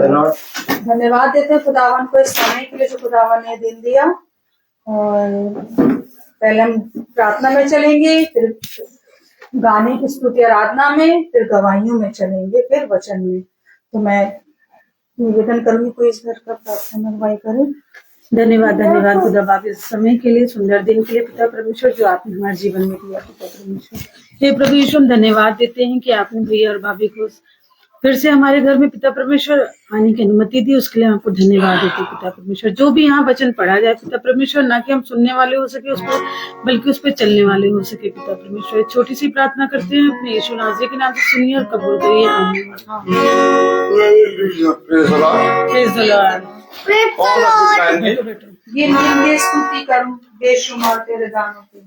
धन्यवाद देते हैं खुदावन को इस समय के लिए जो खुदावन ने दिन दिया। और पहले हम प्रार्थना में चलेंगे, फिर गाने की स्तुति आराधना में, फिर गवाहियों में चलेंगे, फिर वचन में। तो मैं निवेदन करूंगी कोई इस घर का प्रार्थना में गवाही करे। धन्यवाद खुदा बाप इस समय के लिए, सुंदर दिन के लिए पिता परमेश्वर जो आपने हमारे जीवन में दिया। पिता परमेश्वर हे प्रभु यीशु, हम धन्यवाद देते हैं कि आपने भैया और भाभी को फिर से हमारे घर में पिता परमेश्वर आने की अनुमति दी, उसके लिए आपको धन्यवाद देते हैं। पिता परमेश्वर जो भी यहाँ वचन पढ़ा जाए पिता परमेश्वर, ना कि हम सुनने वाले हो सके उसको, बल्कि उस पर चलने वाले हो सके। पिता परमेश्वर छोटी सी प्रार्थना करते हैं अपने यीशु नाज़री के नाम से, सुनिए और कबूल करिए। ये स्तुति करूं बेशुमार तेरे दानों के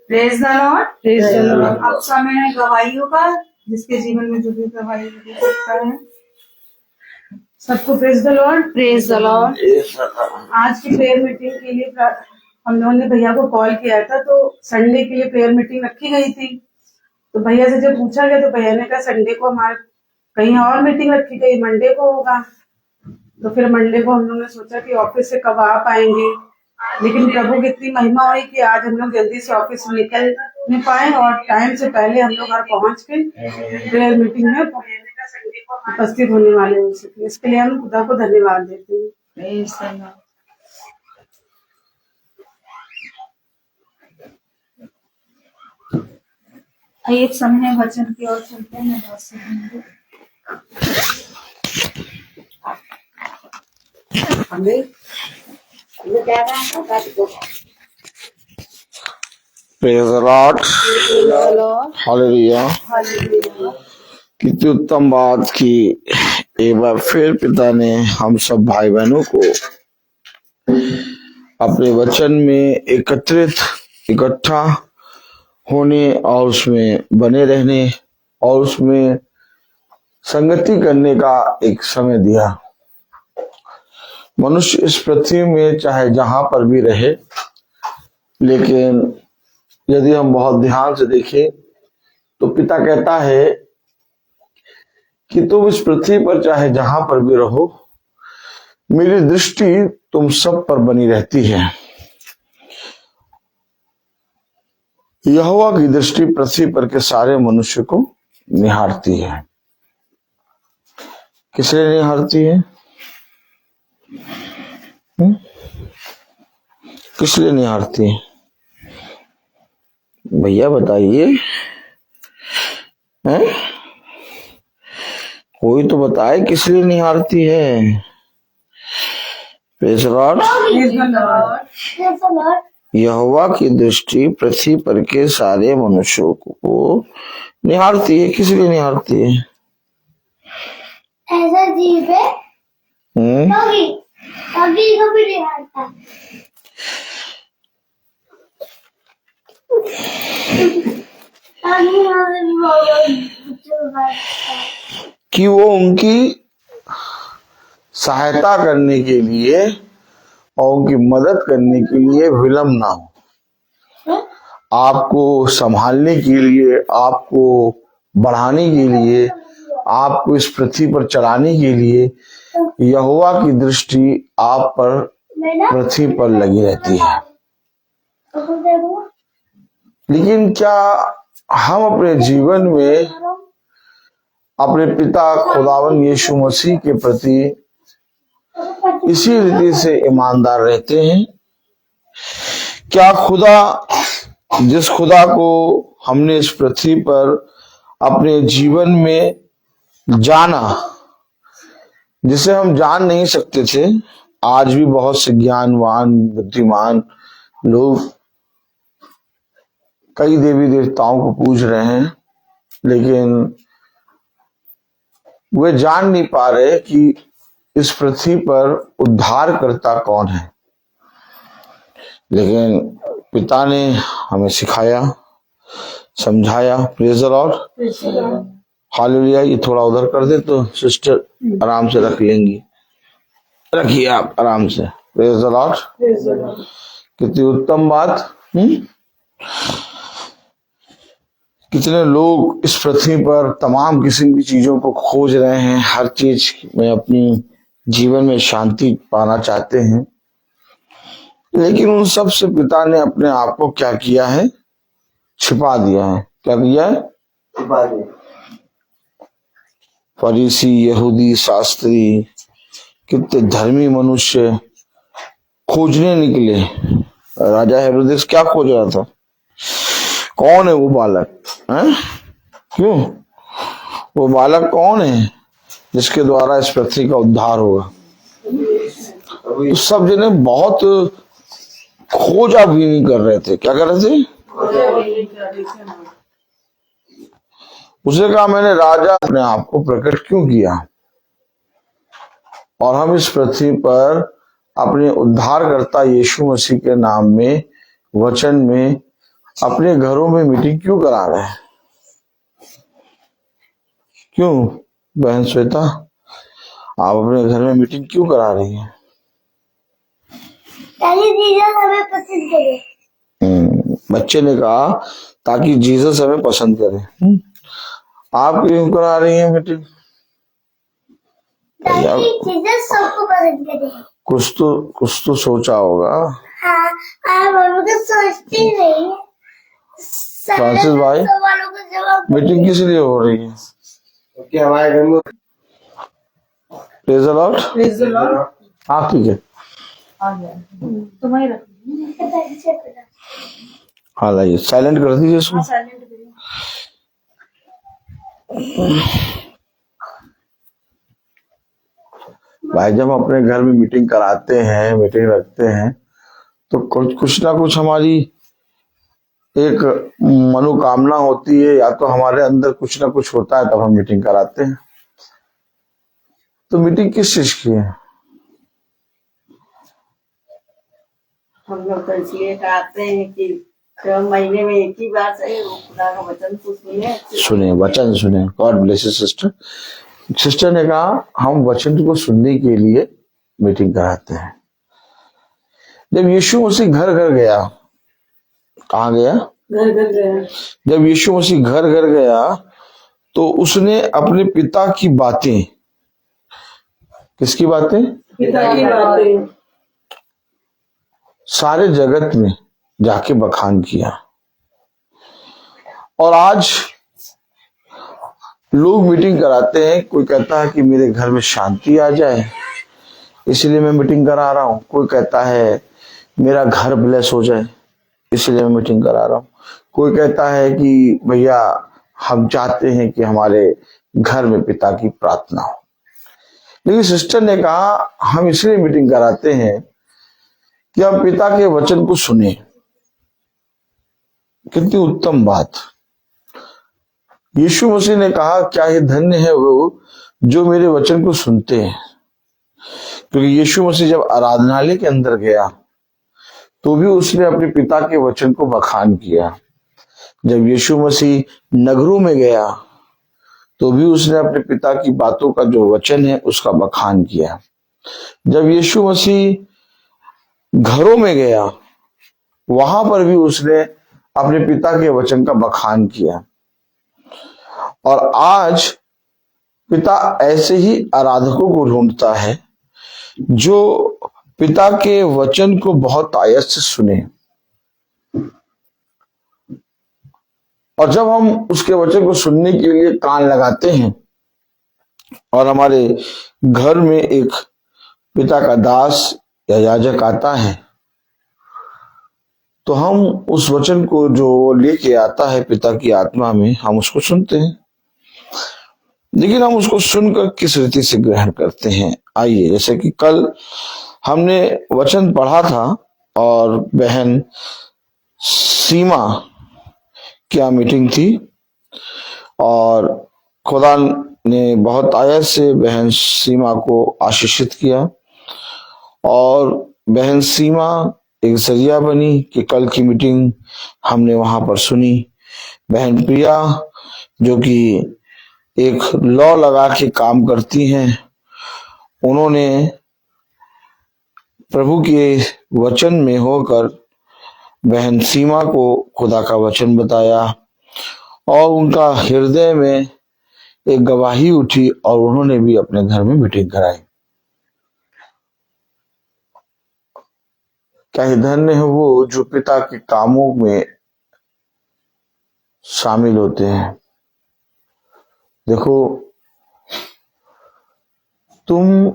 प्रेज़ द लॉर्ड। अब समय है गवाहियों का, जिसके जीवन में जो भी गवाही दे सकता है सबको praise the Lord. Praise the Lord. आज की प्रेयर मीटिंग के लिए हम लोगों ने भैया को कॉल किया था, तो संडे के लिए प्रेयर मीटिंग रखी गई थी। तो भैया से जब पूछा गया तो भैया ने कहा संडे को हमारे कहीं और मीटिंग रखी गई, मंडे को होगा। तो फिर मंडे को हम लोग ने सोचा कि ऑफिस से कब आ पाएंगे, लेकिन प्रभु की इतनी महिमा हुई कि आज हम लोग जल्दी से ऑफिस से निकल नहीं पाए और टाइम से पहले हम लोग घर पहुंच के प्रेयर मीटिंग में उपस्थित होने वाले हो सके। इसके लिए हम खुदा को धन्यवाद देते हैं। Praise the Lord. आइए एक समय वचन की ओर चलते हैं। बहुत से होंगे। Praise the Lord, hallelujah. कितनी उत्तम बात की एक बार फिर पिता ने हम सब भाई बहनों को अपने वचन में इकट्ठा होने और उसमें बने रहने और उसमें संगति करने का एक समय दिया। मनुष्य इस पृथ्वी में चाहे जहां पर भी रहे, लेकिन यदि हम बहुत ध्यान से देखें तो पिता कहता है कि तुम इस पृथ्वी पर चाहे जहां पर भी रहो, मेरी दृष्टि तुम सब पर बनी रहती है। यहोवा की दृष्टि पृथ्वी पर के सारे मनुष्य को निहारती है। किस लिए निहारती है? किस लिए निहारती है? भैया बताइए, हैं? कोई तो बताए किस लिए निहारती है? Praise the Lord. यहोवा की दृष्टि पृथ्वी पर के सारे मनुष्यों को निहारती है। किस लिए निहारती है? ऐसा जीव है कभी कभी निहारता कि वो उनकी सहायता करने के लिए और उनकी मदद करने के लिए विलम्ब ना हो, आपको संभालने के लिए, आपको बढ़ाने के लिए, आपको इस पृथ्वी पर चलाने के लिए यहोवा की दृष्टि आप पर पृथ्वी पर लगी रहती है। लेकिन क्या हम अपने जीवन में अपने पिता खुदावन यीशु मसीह के प्रति इसी रीति से ईमानदार रहते हैं? क्या जिस खुदा को हमने इस पृथ्वी पर अपने जीवन में जाना, जिसे हम जान नहीं सकते थे, आज भी बहुत से ज्ञानवान बुद्धिमान लोग कई देवी देवताओं को पूज रहे हैं, लेकिन वे जान नहीं पा रहे कि इस पृथ्वी पर उद्धारकर्ता कौन है। लेकिन पिता ने हमें सिखाया, समझाया। Praise the Lord, hallelujah. ये थोड़ा उधर कर दे तो सिस्टर आराम से रख लेंगी। रखिए आप आराम से। Praise the Lord. कितनी उत्तम बात। कितने लोग इस पृथ्वी पर तमाम किस्म की चीजों को खोज रहे हैं, हर चीज में अपनी जीवन में शांति पाना चाहते हैं, लेकिन उन सब से पिता ने अपने आप को क्या किया है? छिपा दिया है। क्या किया है? छिपा दिया। फरीसी, यहूदी, शास्त्री, कितने धर्मी मनुष्य खोजने निकले। राजा हेरोदेस क्या खोज रहा था? कौन है वो बालक? हैं? क्यों? वो बालक कौन है जिसके द्वारा इस पृथ्वी का उद्धार होगा? तो सब जने बहुत खोजा भी नहीं कर रहे थे। क्या कर रहे थे? उसने कहा, मैंने राजा अपने आप को प्रकट क्यों किया और हम इस पृथ्वी पर अपने उद्धारकर्ता यीशु मसीह के नाम में, वचन में, अपने घरों में मीटिंग क्यों करा रहे हैं? क्यों बहन श्वेता, आप अपने घर में मीटिंग क्यों करा रही हैं? ताकि जीसस हमें पसंद करे। बच्चे ने कहा ताकि जीसस हमें पसंद करे। आप क्यों करा रही हैं मीटिंग? ताकि चीजें सबको पसंद करे। कुछ तो सोचा होगा। हाँ, मम्मी तो सोचती नहीं है। फ्रांसिस भाई, सवालों का जवाब मीटिंग किस लिए हो रही है? ओके, हमारे घर में praise the Lord. Praise the Lord. हाँ ठीक है, आ गया। तुम्हारी रख। हाँ लाइए, साइलेंट कर दीजिए इसको। साइलेंट करिए। भाई जब हम अपने घर में मीटिंग कराते हैं, मीटिंग रखते हैं, तो कुछ ना कुछ हमारी एक मनोकामना होती है, या तो हमारे अंदर कुछ ना कुछ होता है, तब हम मीटिंग कराते हैं। तो मीटिंग किस चीज की है? हम लोग तो इसलिए कराते हैं कि महीने में एक ही बार सही खुदा का वचन तो सुने, वचन सुने। God bless you sister. Sister ने कहा हम वचन को सुनने के लिए मीटिंग कराते हैं। जब यीशु मसीह घर घर गया, कहाँ गया? घर घर गया। जब यीशु मसीह घर घर गया तो उसने अपने पिता की बातें, किसकी बातें? पिता की बातें सारे जगत में जाके बखान किया। और आज लोग मीटिंग कराते हैं, कोई कहता है कि मेरे घर में शांति आ जाए इसलिए मैं मीटिंग करा रहा हूं, कोई कहता है मेरा घर ब्लेस हो जाए इसलिए मैं मीटिंग करा रहा हूं, कोई कहता है कि भैया हम चाहते हैं कि हमारे घर में पिता की प्रार्थना हो। लेकिन सिस्टर ने कहा हम इसलिए मीटिंग कराते हैं कि हम पिता के वचन को सुने। कितनी उत्तम बात। यीशु मसीह ने कहा क्या ये धन्य है वो जो मेरे वचन को सुनते हैं। क्योंकि यीशु मसीह जब आराधनालय के अंदर गया तो भी उसने अपने पिता के वचन को बखान किया। जब यीशु मसीह नगरों में गया तो भी उसने अपने पिता की बातों का जो वचन है उसका बखान किया। जब यीशु मसीह घरों में गया वहां पर भी उसने अपने पिता के वचन का बखान किया। और आज पिता ऐसे ही आराधकों को ढूंढता है जो पिता के वचन को बहुत आयत से सुने। और जब हम उसके वचन को सुनने के लिए कान लगाते हैं और हमारे घर में एक पिता का दास या याजक आता है तो हम उस वचन को जो लेके आता है पिता की आत्मा में, हम उसको सुनते हैं। लेकिन हम उसको सुनकर किस रीति से ग्रहण करते हैं? आइए, जैसे कि कल हमने वचन पढ़ा था और बहन सीमा क्या मीटिंग थी और खुदा ने बहुत आयत से बहन सीमा को आशीषित किया। और बहन सीमा एक जरिया बनी कि कल की मीटिंग हमने वहां पर सुनी। बहन प्रिया जो कि एक लॉ लगा के काम करती हैं, उन्होंने प्रभु के वचन में होकर बहन सीमा को खुदा का वचन बताया और उनका हृदय में एक गवाही उठी और उन्होंने भी अपने घर में मीटिंग कराई। क्या धन्य है वो जो पिता के कामों में शामिल होते हैं। देखो, तुम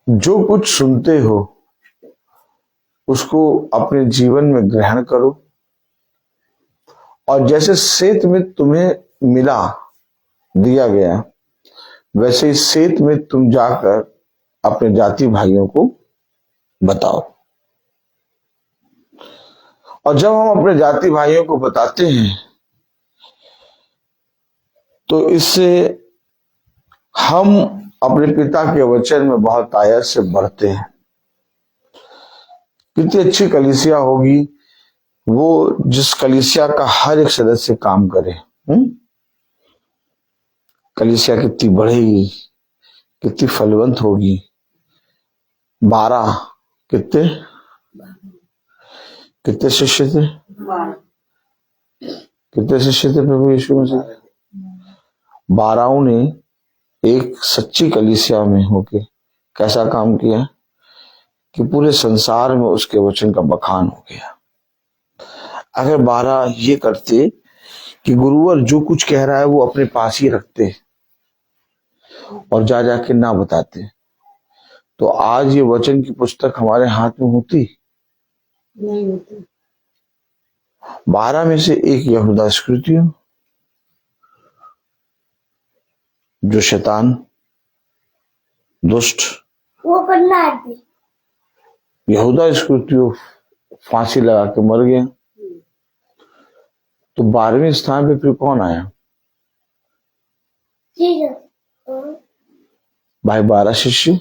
जो कुछ सुनते हो उसको अपने जीवन में ग्रहण करो और जैसे सेत में तुम्हें मिला दिया गया वैसे ही सेत में तुम जाकर अपने जाति भाइयों को बताओ। और जब हम अपने जाति भाइयों को बताते हैं तो इससे हम अपने पिता के वचन में बहुत आयत से बढ़ते हैं। कितनी अच्छी कलीसिया होगी वो जिस कलीसिया का हर एक सदस्य काम करे। कलीसिया कितनी बढ़ेगी, कितनी फलवंत होगी। 12 कितने शिष्य थे? कितने शिष्य थे प्रभु यीशु मसीह? 12 ने एक सच्ची कलीसिया में होके कैसा काम किया कि पूरे संसार में उसके वचन का बखान हो गया। अगर 12 ये करते कि गुरुवर जो कुछ कह रहा है वो अपने पास ही रखते और जा जाके ना बताते, तो आज ये वचन की पुस्तक हमारे हाथ में होती नहीं होती। 12 में से एक यहूदा इस्करियोती, जो शैतान, दुष्ट, वो करना है भी। यहूदा इस्करियोती फांसी लगा के मर गया। तो 12वें स्थान पे फिर कौन आया? जीसस। भाई 12 शिष्य,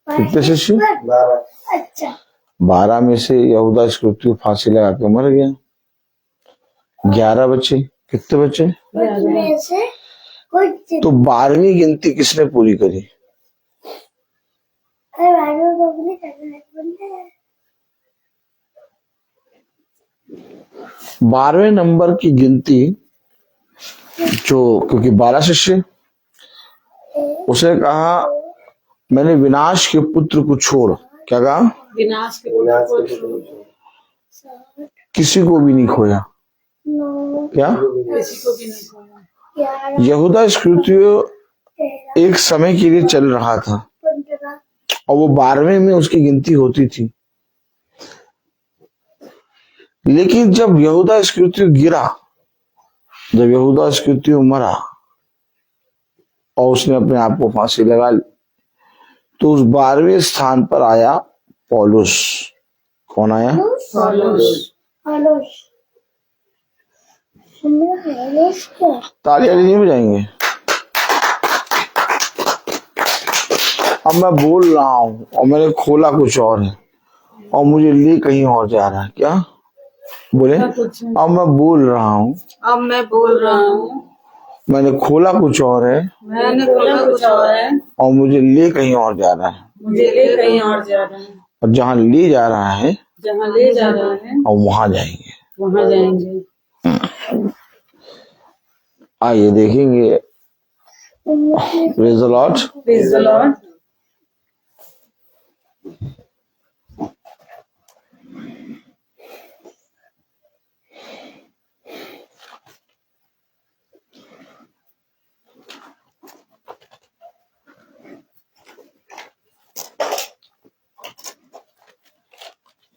कितने शिष्य? 12। अच्छा। 12 में से यहूदा इस्करियोती फांसी लगा के मर गया। 11 बचे, कितने बचे? उसमें से कुछ। तो 12वीं गिनती किसने पूरी करी? अरे भाई वो नहीं करना है बोलते हैं। 12वें नंबर की गिनती जो, क्योंकि 12 शिष्य, उसने कहा मैंने विनाश के पुत्र को छोड़, क्या कहा? विनाश के पुत्र को छोड़ किसी को भी नहीं खोया। नौ। क्या? किसी को भी नहीं खोया। 11। यहूदा इस्करियोती एक समय के लिए चल रहा था 15। और वो 12वें में उसकी गिनती होती थी। लेकिन जब यहूदा इस्करियोती गिरा, जब यहूदा इस्करियोती मरा और उसने अपने आप को फांसी लगा ली, तो उस 12वें स्थान पर आया पौलुस। कौन आया? पौलुस। आलोश। आलोश क्या? तालियां नहीं बजाएंगे? अब मैं बोल रहा हूं और मैंने खोला कुछ और है और मुझे ले कहीं और जा रहा है। क्या बोले? अब मैं बोल रहा हूँ, अब मैं बोल रहा हूँ, मैंने खोला कुछ और है मैंने बोला कुछ और है, और मुझे ले कहीं और जा रहा है। मुझे ले कहीं और जा रहा है। और जहाँ ले जा रहा है जहाँ ले जा रहा है और वहां जाएंगे। वहां जाएंगे। आइए देखेंगे। Praise the Lord. Praise the Lord.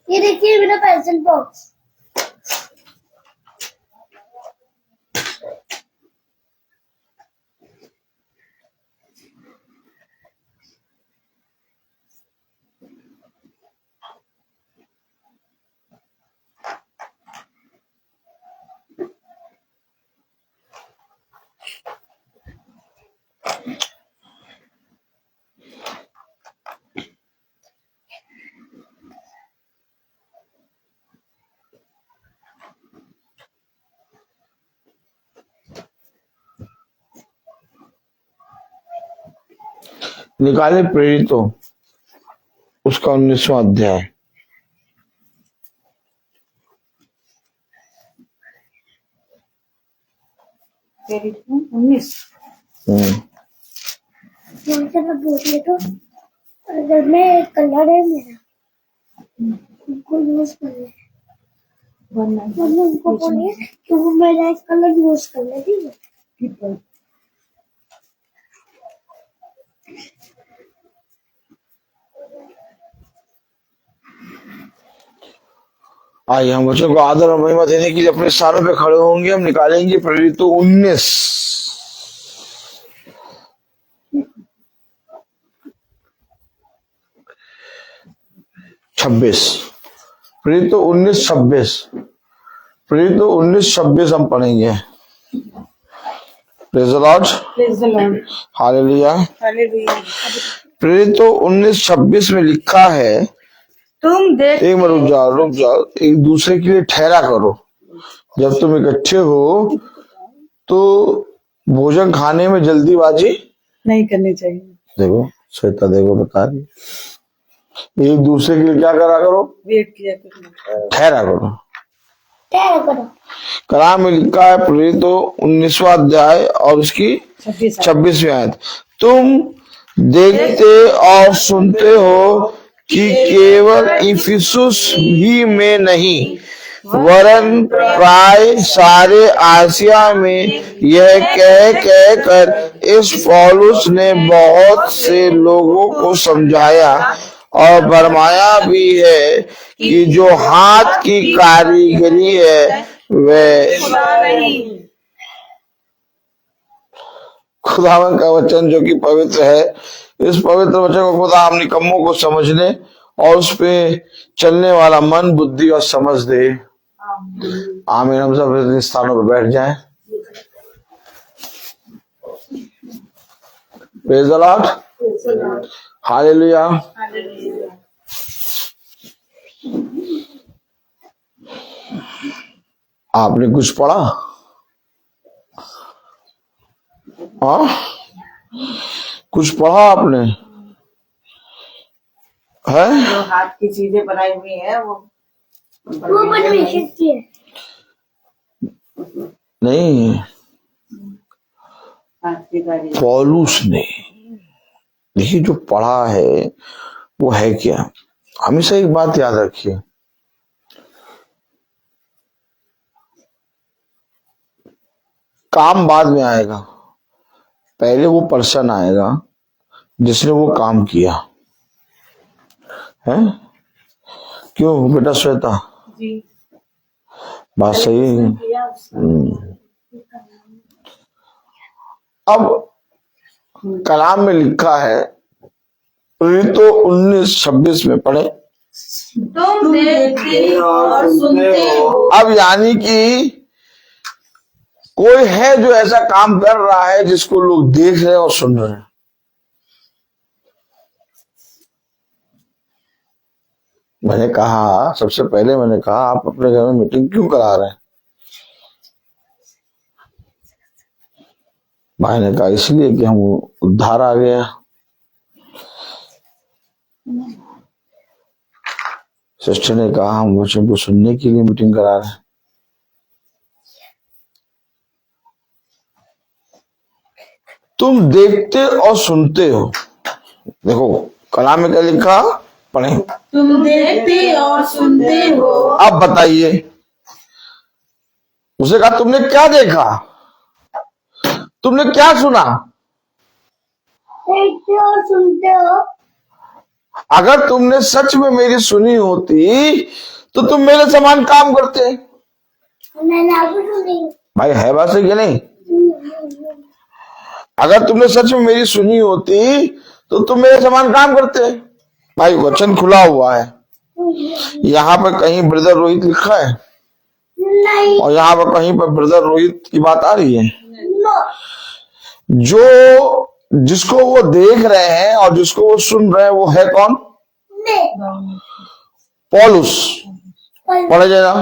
ये देखिए मेरा पेंसिल बॉक्स। निकाले प्रेरितों उसका 19वां अध्याय। उन्नीस। बोलिए तो अगर मैं कलर है मेरा उनको यूज कर ले, वरना उनको बोलिए कि वो मेरा एक कलर यूज कर ले। ठीक है। आइए हम बच्चों को आदर और महिमा देने के लिए अपने स्थानों पे खड़े होंगे। हम निकालेंगे प्रेरितों 19। प्रेरितों 19:26। प्रेरितों 19:26 हम पढ़ेंगे। Praise the Lord. Praise the Lord. Hallelujah. Hallelujah. प्रेरितों 19:26 में लिखा है, तुम देख एक मिनट रुक जाओ, एक दूसरे के लिए ठहरा करो। जब तुम इकट्ठे हो तो भोजन खाने में जल्दीबाजी नहीं करनी चाहिए। देखो श्वेता, देखो बता रही, एक दूसरे के लिए क्या करा करो? वेट किया करो। ठहरा करो। तैयार करो। कलाम में लिखा है प्रेरितों 19वां अध्याय और उसकी 26वीं आयत, तुम देखते और सुनते हो कि केवल इफिसुस ही में नहीं वरन प्राय सारे आसिया में यह कह कर इस पौलुस ने बहुत से लोगों को समझाया और भरमाया भी है कि जो हाथ की कारीगरी है वह खुदावन का वचन जो कि पवित्र है, इस पवित्र वचन को खुदा हम निकम्मों को समझने और उस पे चलने वाला मन, बुद्धि और समझ दे। आमीन। हम सब अपने स्थानों पर बैठ जाएं। Praise the Lord, hallelujah. आपने कुछ पढ़ा? हाँ, कुछ पढ़ा आपने? है जो हाथ की चीजें बनाई हुई है वो परमेश्वर की है। नहीं, हाथ की कारीगरी। पौलुस ने, देखिए जो पढ़ा है वो है क्या। हमेशा एक बात याद रखिए, काम बाद में आएगा, पहले वो पर्सन आएगा जिसने वो काम किया है। क्यों बेटा श्वेता? जी, बात सही है। किया उसका। अब कलाम में लिखा है, तो 19:26 में पढ़े, तुम देखते और सुनते हो। अब यानी कि कोई है जो ऐसा काम कर रहा है जिसको लोग देख रहे हैं और सुन रहे हैं। मैंने कहा, सबसे पहले मैंने कहा आप अपने घर में मीटिंग क्यों करा रहे हैं? भाई ने कहा इसलिए कि हम उद्धार आ गया। सिस्टर ने कहा हम वचन को सुनने के लिए मीटिंग करा रहे हैं। तुम देखते और सुनते हो। देखो कलाम में क्या लिखा, पढ़े। तुम देखते और सुनते हो। अब बताइए, उसे कहा तुमने क्या देखा, तुमने क्या सुना? देखते और सुनते हो। अगर तुमने सच में मेरी सुनी होती तो तुम मेरे समान काम करते। मैंने आपको सुनी। भाई है बात सही है नहीं? अगर तुमने सच में मेरी सुनी होती तो तुम मेरे समान काम करते। भाई वचन खुला हुआ है, यहाँ पर कहीं ब्रदर रोहित लिखा है नहीं। और यहाँ पर कहीं पर ब्रदर रोहित की बात आ रही है। नो। जो जिसको वो देख रहे हैं और जिसको वो सुन रहे हैं वो है कौन? नहीं। पौलुस। पढ़े जरा।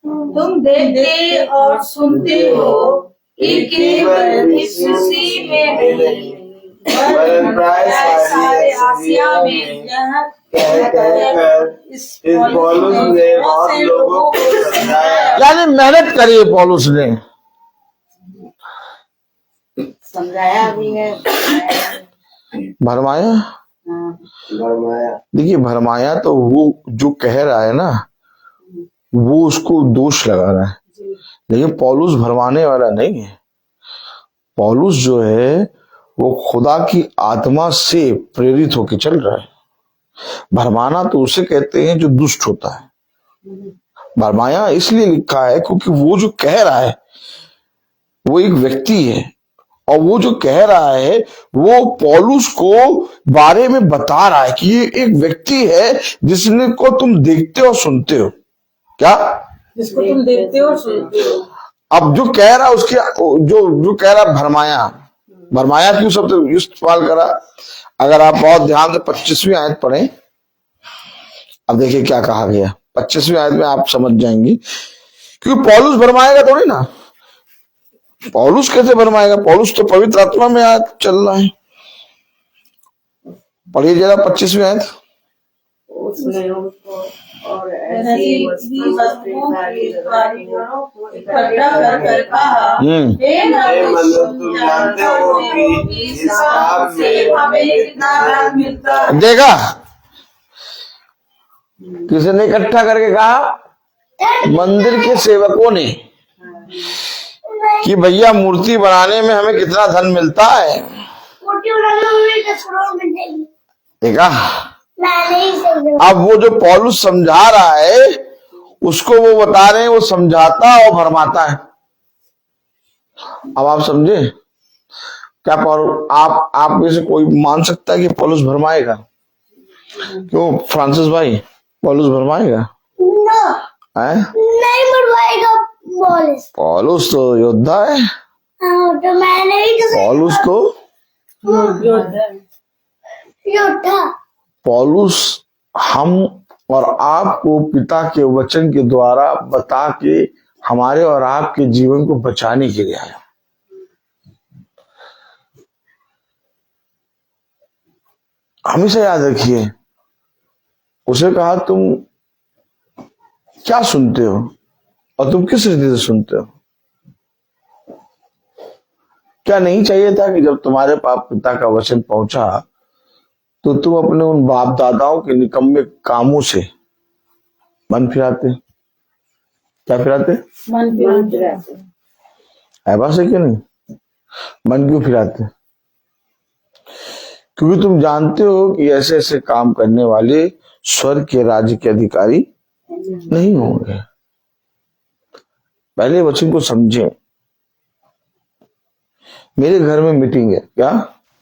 तुम देखते और सुनते हो कि केवल इफिसी में नहीं वरन प्राय सारे आसिया में यह कहकर इस पौलुस ने बहुत लोगों को समझाया। यानी मेहनत करी है पौलुस ने, समझाया भी है। भरमाया। हाँ, भरमाया। देखिए भरमाया तो वो जो कह रहा है ना वो उसको दोष लगा रहा है, लेकिन पौलुस भरमाने वाला नहीं है। पौलुस जो है वो खुदा की आत्मा से प्रेरित होकर चल रहा है। भरमाना तो उसे कहते हैं जो दुष्ट होता है। भरमाया इसलिए लिखा है क्योंकि वो जो कह रहा है वो एक व्यक्ति है और वो जो कह रहा है वो पौलुस को बारे में बता रहा है कि ये एक व्यक्ति है जिसने को तुम देखते और सुनते हो। क्या? जिसको तुम देखते हो और सुनते हो। अब जो कह रहा उसके जो कह रहा भरमाया, भरमाया क्यों शब्द इस्तेमाल करा? अगर आप बहुत ध्यान से 25वीं आयत पढ़ें, अब देखिए क्या कहा गया 25वीं आयत में, आप समझ जाएंगे। क्योंकि पौलुस भरमाएगा थोड़ी ना। पौलुस कैसे भरमाएगा? पौलुस तो पवित्र आत्मा में चल रहा है। पढ़िए जरा 25वीं आयत। उसने उसको और ऐसी वस्तुओं की कारीगरों को इकट्ठा कर कहा, हे मनुष्य, तुम जानते हो कि इस काम से हमें कितना लाभ मिलता है। देखा किसने इकट्ठा करके कहा? मंदिर के सेवकों ने, कि भैया मूर्ति बनाने में हमें कितना धन मिलता है। देखा, अब वो जो पौलुस समझा रहा है उसको वो बता रहे हैं, वो समझाता और भरमाता है। अब आप समझे क्या? आप में से कोई मान सकता है कि पौलुस भरमाएगा? क्यों फ्रांसिस भाई, पौलुस भरमाएगा? नहीं मरवाएगा पौलुस तो योद्धा है। तो मैं नहीं पौलुस तो योद्धा। पौलुस हम और आपको पिता के वचन के द्वारा बता के हमारे और आपके जीवन को बचाने के लिए आया। हमेशा याद रखिए, उसे कहा तुम क्या सुनते हो और तुम किस रीति से सुनते हो? क्या नहीं चाहिए था कि जब तुम्हारे पास पिता का वचन पहुंचा तो तुम अपने उन बाप दादाओं के निकम्मे कामों से मन फिराते? क्या फिराते? मन फिराते। है बात है कि नहीं? मन क्यों फिराते? क्योंकि तुम जानते हो कि ऐसे ऐसे काम करने वाले स्वर्ग के राज्य के अधिकारी नहीं होंगे। पहले वचन को समझें। मेरे घर में मीटिंग है। क्या?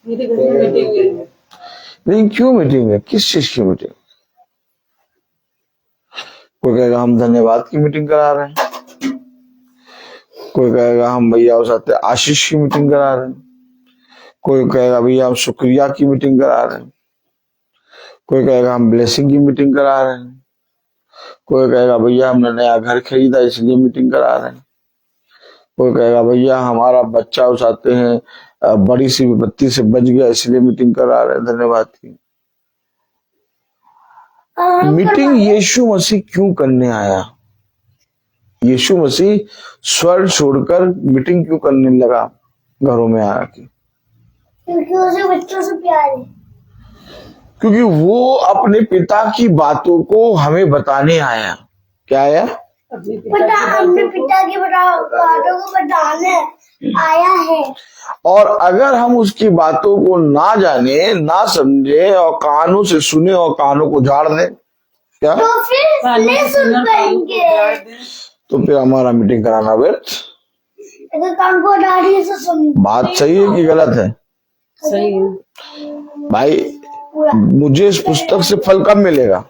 मेरे घर में मीटिंग है। लेकिन क्यों मीटिंग है? किस चीज की मीटिंग? कोई कहेगा हम धन्यवाद की मीटिंग करा रहे हैं, कोई कहेगा हम भैया उस आते आशीष की मीटिंग करा रहे हैं, कोई कहेगा भैया हम शुक्रिया की मीटिंग करा रहे हैं, कोई कहेगा हम ब्लेसिंग की मीटिंग करा रहे हैं, कोई कहेगा भैया हमने नया घर खरीदा इसलिए मीटिंग करा रहे हैं, कोई कहेगा भैया हमारा बच्चा उस आते हैं बड़ी सी विपत्ति से बच गया इसलिए मीटिंग करा रहे हैं धन्यवाद की। मीटिंग यीशु मसीह क्यों करने आया? यीशु मसीह स्वर्ग छोड़कर मीटिंग क्यों करने लगा घरों में आके? क्योंकि उसे बच्चों से प्यार है। क्योंकि वो अपने पिता की बातों को हमें बताने आया। क्या आया? अपने पिता की बातों को बताने आया है। और अगर हम उसकी बातों को ना जाने, ना समझे और कानों से सुने और कानों को झाड़ दें, क्या तो फिर नहीं सुन पाएंगे। तो फिर हमारा मीटिंग कराना व्यर्थ। अगर कान को डालिए तो सुन। बात सही है कि गलत है? सही है भाई। मुझे इस पुस्तक से फल कब मिलेगा?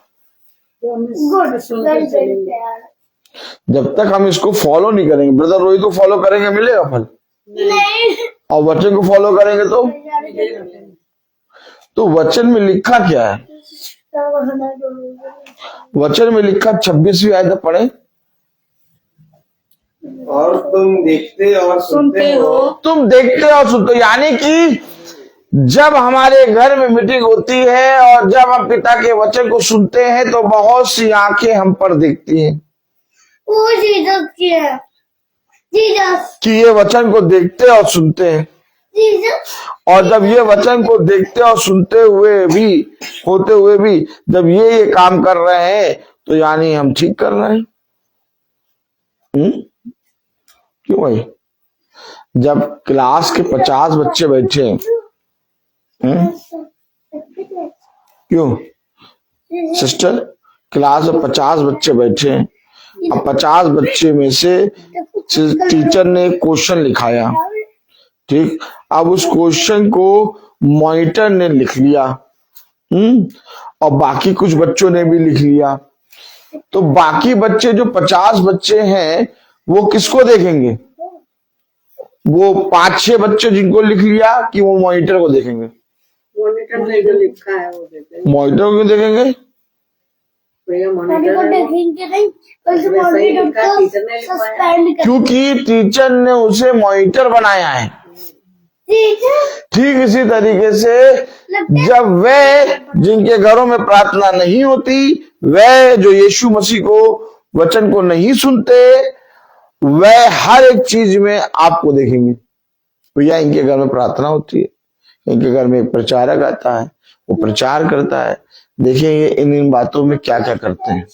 जब तक हम इसको फॉलो नहीं करेंगे। ब्रदर रोहित को फॉलो करेंगे मिलेगा फल? नहीं। और वचन को फॉलो करेंगे तो वचन में लिखा क्या है? वचन में लिखा 26वीं आयत पढ़े। और तुम देखते और सुनते हो। तुम देखते और सुनते हो, यानी कि जब हमारे घर में मीटिंग होती है और जब हम पिता के वचन को सुनते हैं तो बहुत सी आंखें हम पर देखती हैं वो जीसस की है। जीसस कि ये वचन को देखते और सुनते हैं। जीसस। और जब ये वचन को देखते और सुनते हुए भी होते हुए भी जब ये काम कर रहे हैं तो यानी हम ठीक कर रहे हैं। क्यों भाई? जब क्लास के 50 बच्चे बैठे क्यों सिस्टर? क्लास में 50 बच्चे बैठे हैं। अब 50 बच्चे में से टीचर ने एक क्वेश्चन लिखाया, ठीक? अब उस क्वेश्चन को मॉनिटर ने लिख लिया, और बाकी कुछ बच्चों ने भी लिख लिया। तो बाकी बच्चे जो 50 बच्चे हैं वो किसको देखेंगे? वो 5-6 बच्चे जिनको लिख लिया कि वो मॉनिटर को देखेंगे? मॉनिटर ने जो लिखा है वो देखेंगे। मॉनिटर को क्यों देखेंगे? मॉनिटर को देखेंगे नहीं, बल्कि मॉनिटर को सस्पेंड कर। क्योंकि टीचर ने उसे मॉनिटर बनाया है। ठीक इसी तरीके से जब वे जिनके घरों में प्रार्थना नहीं होती, वे जो यीशु मसीह को वचन को नहीं सुनते, वह हर एक चीज में आपको देखेंगे। भैया इनके घर में प्रार्थना होती है, इनके घर में एक प्रचारक आता है, वो प्रचार करता है, देखेंगे इन बातों में क्या क्या करते हैं।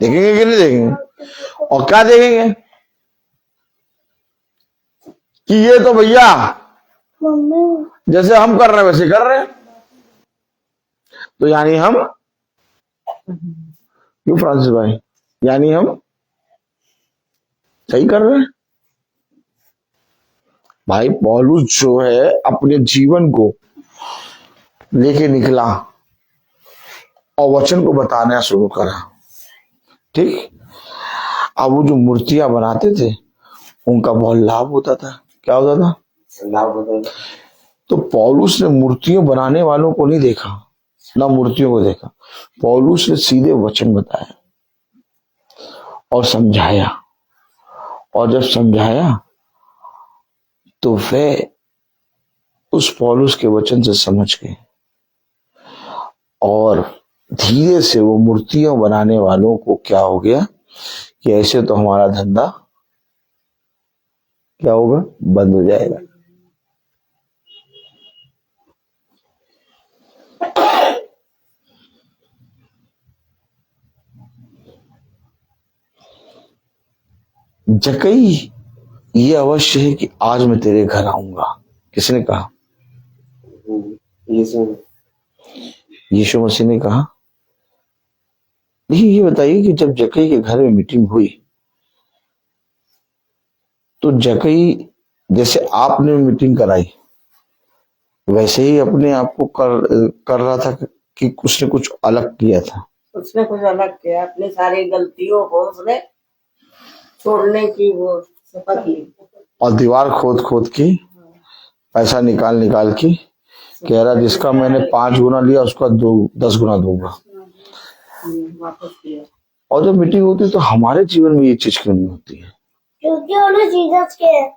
देखेंगे कि नहीं देखेंगे? और क्या देखेंगे कि ये तो भैया जैसे हम कर रहे हैं वैसे कर रहे हैं, तो यानी हम क्यों फ्रांसिस भाई, यानी हम सही कर रहे हैं। भाई पौलुस जो है अपने जीवन को लेके निकला और वचन को बताना शुरू करा। ठीक, अब वो जो मूर्तियां बनाते थे उनका बहुत लाभ होता था। क्या होता था? लाभ होता था। तो पौलुस ने मूर्तियों बनाने वालों को नहीं देखा, ना मूर्तियों को देखा। पौलुस ने सीधे वचन बताया और समझाया, और जब समझाया तो वे उस पौलुस के वचन से समझ गए और धीरे से वो मूर्तियां बनाने वालों को क्या हो गया कि ऐसे तो हमारा धंधा क्या होगा, बंद हो जाएगा। जकई ये अवश्य है कि आज मैं तेरे घर आऊंगा। किसने कहा? यीशु मसीह ने कहा। लेकिन ये बताइए कि जब जकई के घर में मीटिंग हुई तो जकई जैसे आपने मीटिंग कराई वैसे ही अपने आप को कर रहा था कि उसने कुछ अलग किया था? उसने कुछ अलग किया, अपनी सारी गलतियों को उसने छोड़ने की वो शपथ ली और दीवार खोद खोद की, पैसा निकाल निकाल की कह रहा जिसका मैंने 5 गुना लिया उसका 10 गुना दूंगा। वापस किया। और जब मीटिंग होती है तो हमारे जीवन में ये चीज क्यों नहीं होती है? क्योंकि उन्हें जीसस के है।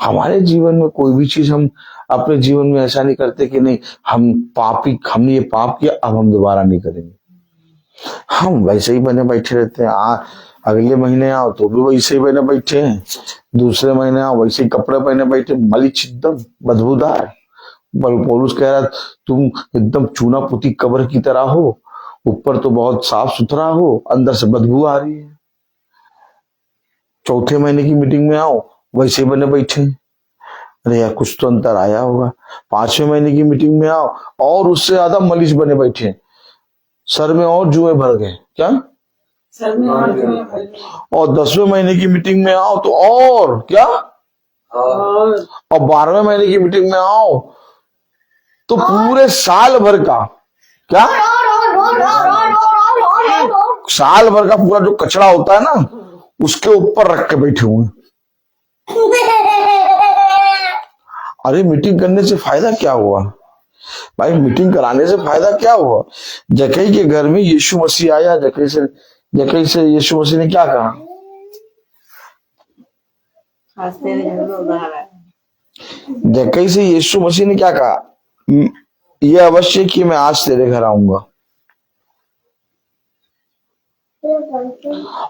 हमारे जीवन में कोई भी चीज हम अपने जीवन में ऐसा नहीं करते कि नहीं हमने ये पाप किया अब हम दोबारा नहीं करेंगे। हम वैसे ही बने बैठे रहते हैं। अगले महीने आओ तो भी वैसे ही बने बैठे हैं, दूसरे महीने आओ वैसे ही कपड़े पहने बैठे, मलिच एकदम बदबूदार। पौलुस कह रहा तुम एकदम चूना पुती कब्र की तरह हो, ऊपर तो बहुत साफ सुथरा हो, अंदर से बदबू आ रही है। चौथे महीने की मीटिंग में आओ वैसे बने बैठे, अरे यार कुछ तो अंतर आया होगा। 5वें महीने की मीटिंग में आओ और उससे ज्यादा मलिच बने बैठे, सर में और जुए भर गए। क्या सर में और जुए भर गए। और 10वें महीने की मीटिंग में आओ तो और क्या, और 12वें महीने की मीटिंग में आओ तो पूरे साल भर का क्या, साल भर का पूरा जो कचरा होता है ना उसके ऊपर रख के बैठे हुए। अरे मीटिंग करने से फायदा क्या हुआ भाई? मीटिंग कराने से फायदा क्या हुआ? जकई के घर में यीशु मसीह आया, जकई से यीशु मसीह ने क्या कहा? जकई से यीशु मसीह ने क्या कहा? ये अवश्य कि मैं आज तेरे घर आऊंगा।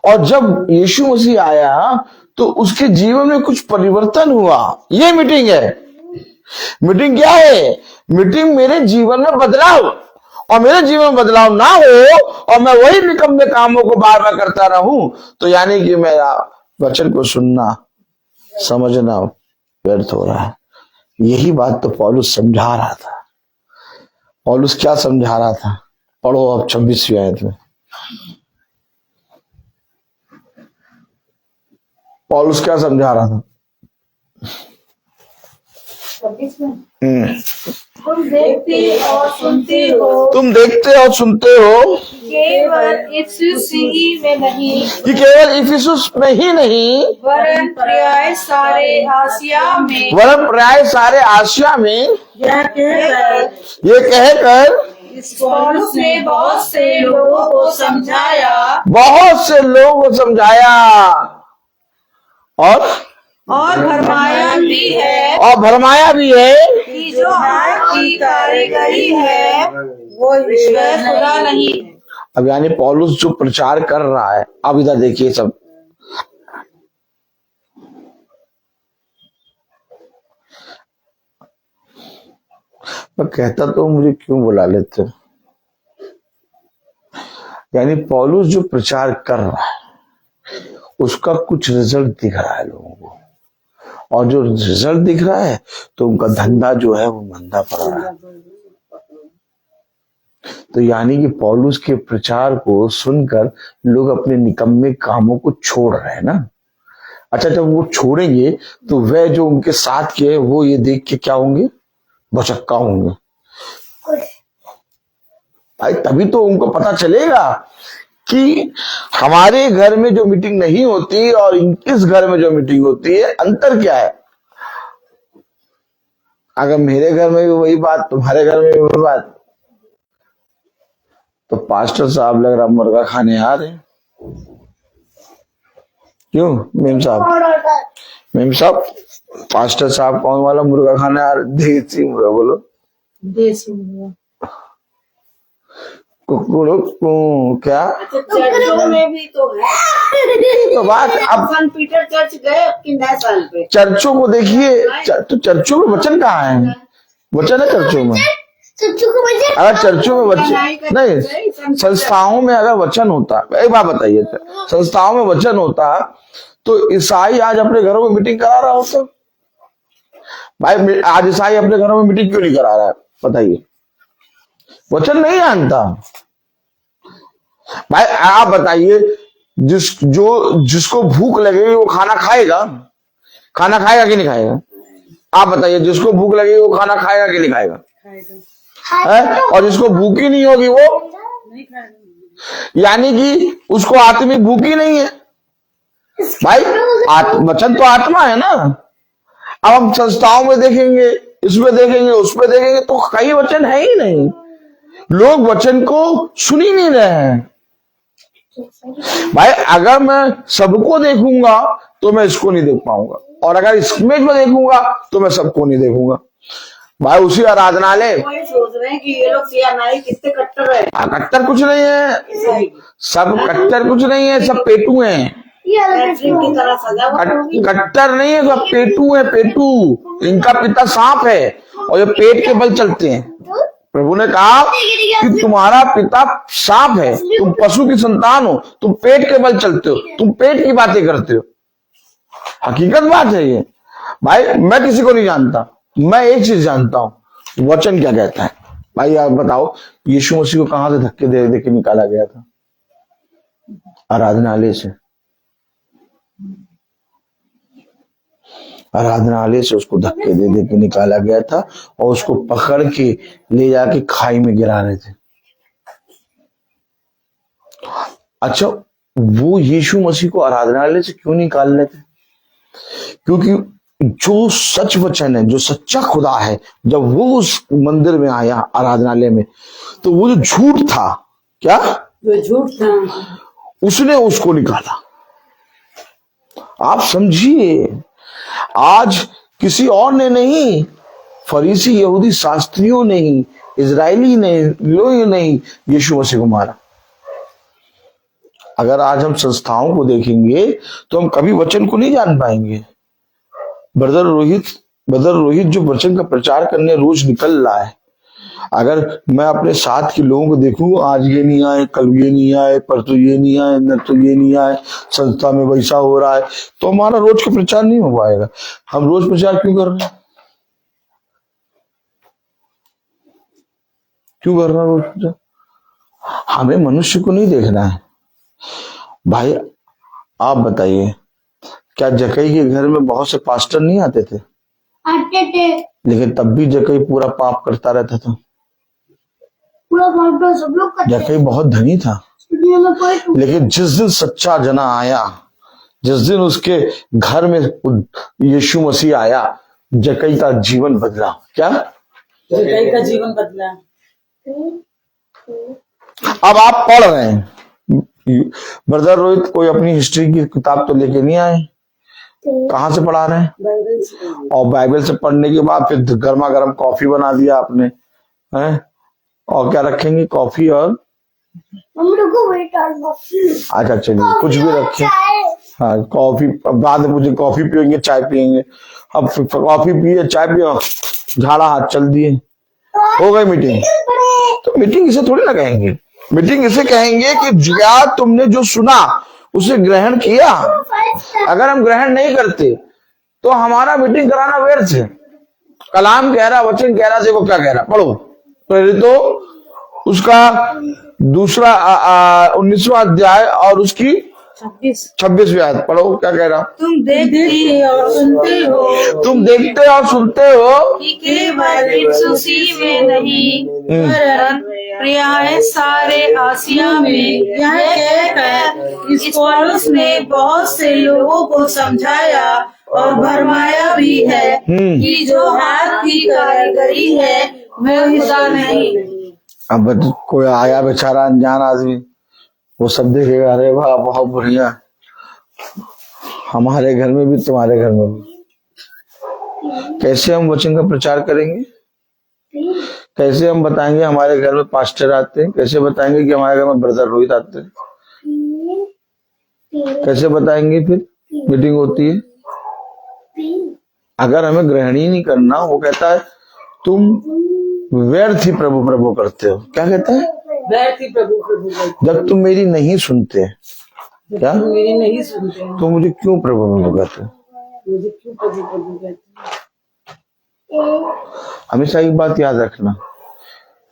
और जब यीशु मसीह आया तो उसके जीवन में कुछ परिवर्तन हुआ। ये मीटिंग है। मीटिंग क्या है? मीटिंग मेरे जीवन में बदलाव, और मेरे जीवन में बदलाव ना हो और मैं वही निकम्मे कामों को बार बार करता रहूं तो यानी कि मेरा वचन को सुनना समझना व्यर्थ हो रहा है। यही बात तो पौलुस समझा रहा था। पौलुस क्या समझा रहा था? पढ़ो अब 26वीं आयत में। पौलुस क्या समझा रहा था? तुम देखते और सुनते हो, तुम देखते और सुनते हो केवल इफिसुस ही में नहीं, कि केवल इफिसुस में ही नहीं वरन प्राय सारे आसिया में, ये कहकर पौलुस ने बहुत से लोगों को समझाया, और और भरमाया भी है और भरमाया भी है कि जो आपकी कारीगरी है वो ईश्वर खुदा नहीं है। अब यानी पौलुस जो प्रचार कर रहा है, अब इधर देखिए सब, मैं कहता तो मुझे क्यों बुला लेते। यानी पौलुस जो प्रचार कर रहा है उसका कुछ रिजल्ट दिख रहा है लोगों को, और जो रिजल्ट दिख रहा है तो उनका धंधा जो है वो मंदा पड़ रहा है। तो यानी कि पौलुस के प्रचार को सुनकर लोग अपने निकम्मे कामों को छोड़ रहे हैं ना। अच्छा, जब वो छोड़ेंगे तो वह जो उनके साथ के वो ये देख के क्या होंगे, भौचक्का होंगे भाई। तभी तो उनको पता चलेगा कि हमारे घर में जो मीटिंग नहीं होती और इस घर में जो मीटिंग होती है, अंतर क्या है। अगर मेरे घर में भी वही बात, तुम्हारे घर में भी वही बात, तो पास्टर साहब लग रहा मुर्गा खाने आ रहे हैं। क्यों मेम साहब पास्टर साहब कौन वाला मुर्गा खाने आ रहे? देसी मुर्गा बोलो, देसी मुर्गा। क्या चर्चों में भी तो है। तो बात अब सेंट पीटर चर्च गए आपकी नए साल पे, चर्चों को देखिए, तो चर्चों में वचन कहाँ है? वचन है चर्चों में? अगर चर्चों में वचन नहीं, संस्थाओं में अगर वचन होता, एक बात बताइए, संस्थाओं में वचन होता तो ईसाई आज अपने घरों में मीटिंग करा रहा होता भाई। आज ईसाई अपने घरों में मीटिंग क्यों नहीं करा रहा है बताइए? वचन नहीं जानता भाई। आप बताइए, जिसको भूख लगेगी वो खाना खाएगा कि नहीं खाएगा? आप बताइए, जिसको भूख लगेगी वो खाना खाएगा कि नहीं खाएगा? है? और जिसको भूख ही नहीं होगी वो नहीं खाएगा। यानी कि उसको आत्मिक भूख ही नहीं है भाई। वचन तो आत्मा है ना। अब हम संस्थाओं में देखेंगे, इसमें देखेंगे, उसमें देखेंगे, तो कई वचन है ही नहीं। लोग वचन को सुन ही नहीं रहे हैं भाई। अगर मैं सबको देखूंगा तो मैं इसको नहीं देख पाऊंगा, और अगर इसमें में देखूंगा तो मैं सबको नहीं देखूंगा भाई। उसी आराधनालय वही सोच रहे हैं कि ये लोग सियानाई कितने कट्टर है। कट्टर कुछ नहीं है, सब कट्टर कुछ नहीं है, सब पेटू हैं। की तरह सजा कट्टर नहीं है, सब पेटू है, पेटू। इनका पिता सांप है और ये पेट के बल चलते हैं। प्रभु ने कहा कि तुम्हारा पिता सांप है, तुम पशु की संतान हो, तुम पेट के बल चलते हो, तुम पेट की बातें करते हो। हकीकत बात है ये भाई। मैं किसी को नहीं जानता, मैं एक चीज जानता हूं, वचन क्या कहता है भाई। आप बताओ, यीशु मसीह को कहां से धक्के दे दे के निकाला गया था? आराधनालय से। आराधनालय से उसको धक्के दे दे के निकाला गया था और उसको पकड़ के ले जाके खाई में गिरा रहे थे। अच्छा, वो यीशु मसीह को आराधनालय से क्यों निकाल रहे थे? क्योंकि जो सच वचन है, जो सच्चा खुदा है, जब वो उस मंदिर में आया आराधनालय में, तो वो जो झूठ था, क्या जो झूठ था, उसने उसको निकाला। आप समझिए, आज किसी और ने नहीं, फरीसी यहूदी शास्त्रियों ने ही, इजरायली ने, लोग नहीं यीशु मसीह को मारा। अगर आज हम संस्थाओं को देखेंगे तो हम कभी वचन को नहीं जान पाएंगे। ब्रदर रोहित जो वचन का प्रचार करने रोज निकल रहा है, अगर मैं अपने साथ के लोगों को देखूं, आज ये नहीं आए, कल ये नहीं आए, परसों ये नहीं आए, न तो ये नहीं आए, संस्था में वैसा हो रहा है, तो हमारा रोज का प्रचार नहीं हो पाएगा। हम रोज प्रचार क्यों कर रहे हैं? क्यों कर रहा है रोज प्रचार? हमें मनुष्य को नहीं देखना है भाई। आप बताइए, क्या जकई के घर में बहुत से पास्टर नहीं आते थे? आते थे, लेकिन तब भी जकई पूरा पाप करता रहता था। पूरा बाइबल सब लोग करते जकई बहुत धनी था, दुनिया में कोई लेकिन जिस दिन सच्चा जना आया, जिस दिन उसके घर में यीशु मसीह आया, जकई का जीवन बदला। क्या जकई का जीवन बदला? अब आप पढ़ रहे हैं, ब्रदर रोहित कोई अपनी हिस्ट्री की किताब तो लेके नहीं आए, कहाँ से पढ़ा रहे हैं? और बाइबल से पढ़ने के बाद फिर गर्मा गर्म कॉफी बना दिया आपने, हैं? और क्या रखेंगे? कॉफी और हम लोग को वही डालना। अच्छा चलिए कुछ भी रखें। चाय। हाँ कॉफी, अब बाद में मुझे कॉफी पियेंगे चाय पियेंगे। अब कॉफी पिए चाय पियो, झाड़ा हाथ चल दिए, हो गई मीटिंग। तो मीटिंग इसे थोड़ी ना कहेंगे, मीटिंग इसे कहेंगे कि क्या तुमने जो सुना उसे ग्रहण किया। अगर हम ग्रहण नहीं करते तो हमारा मीटिंग कराना व्यर्थ है। कलाम कह रहा, वचन कह रहा, देखो क्या कह रहा, पढ़ो। तो उसका दूसरा 19वां अध्याय और उसकी 26वीं आयत पढ़ो, क्या कह रहा? तुम देखते और सुनते हो तुम देखते और सुनते हो कि केवल इफिसुसी में नहीं वरन प्रिय सारे आसिया में यह कहकर इस पौलुस ने बहुत से लोगों को समझाया और भरमाया भी है कि जो हाथ की कारीगरी है वह खुदा नहीं। अब कोई आया बेचारा अनजान आदमी, वो सब देखेगा, अरे वाह बहुत बढ़िया, हमारे घर में भी तुम्हारे घर में भी। कैसे हम वचन का प्रचार करेंगे? कैसे हम बताएंगे हमारे घर में पास्टर आते हैं? कैसे बताएंगे कि हमारे घर में ब्रदर रोहित आते हैं? कैसे बताएंगे फिर मीटिंग होती है? अगर हमें ग्रहण ही नहीं करना, वो कहता है तुम व्यर्थ ही प्रभु प्रभु करते हो। क्या कहता है? व्यर्थ ही प्रभु प्रभु करते जब तुम मेरी नहीं सुनते। क्या? हो, मेरी नहीं सुनते हैं, तो मुझे क्यों प्रभु प्रभु कहते हो? मुझे क्यों प्रभु प्रभु कहते हैं? हमेशा एक बात याद रखना,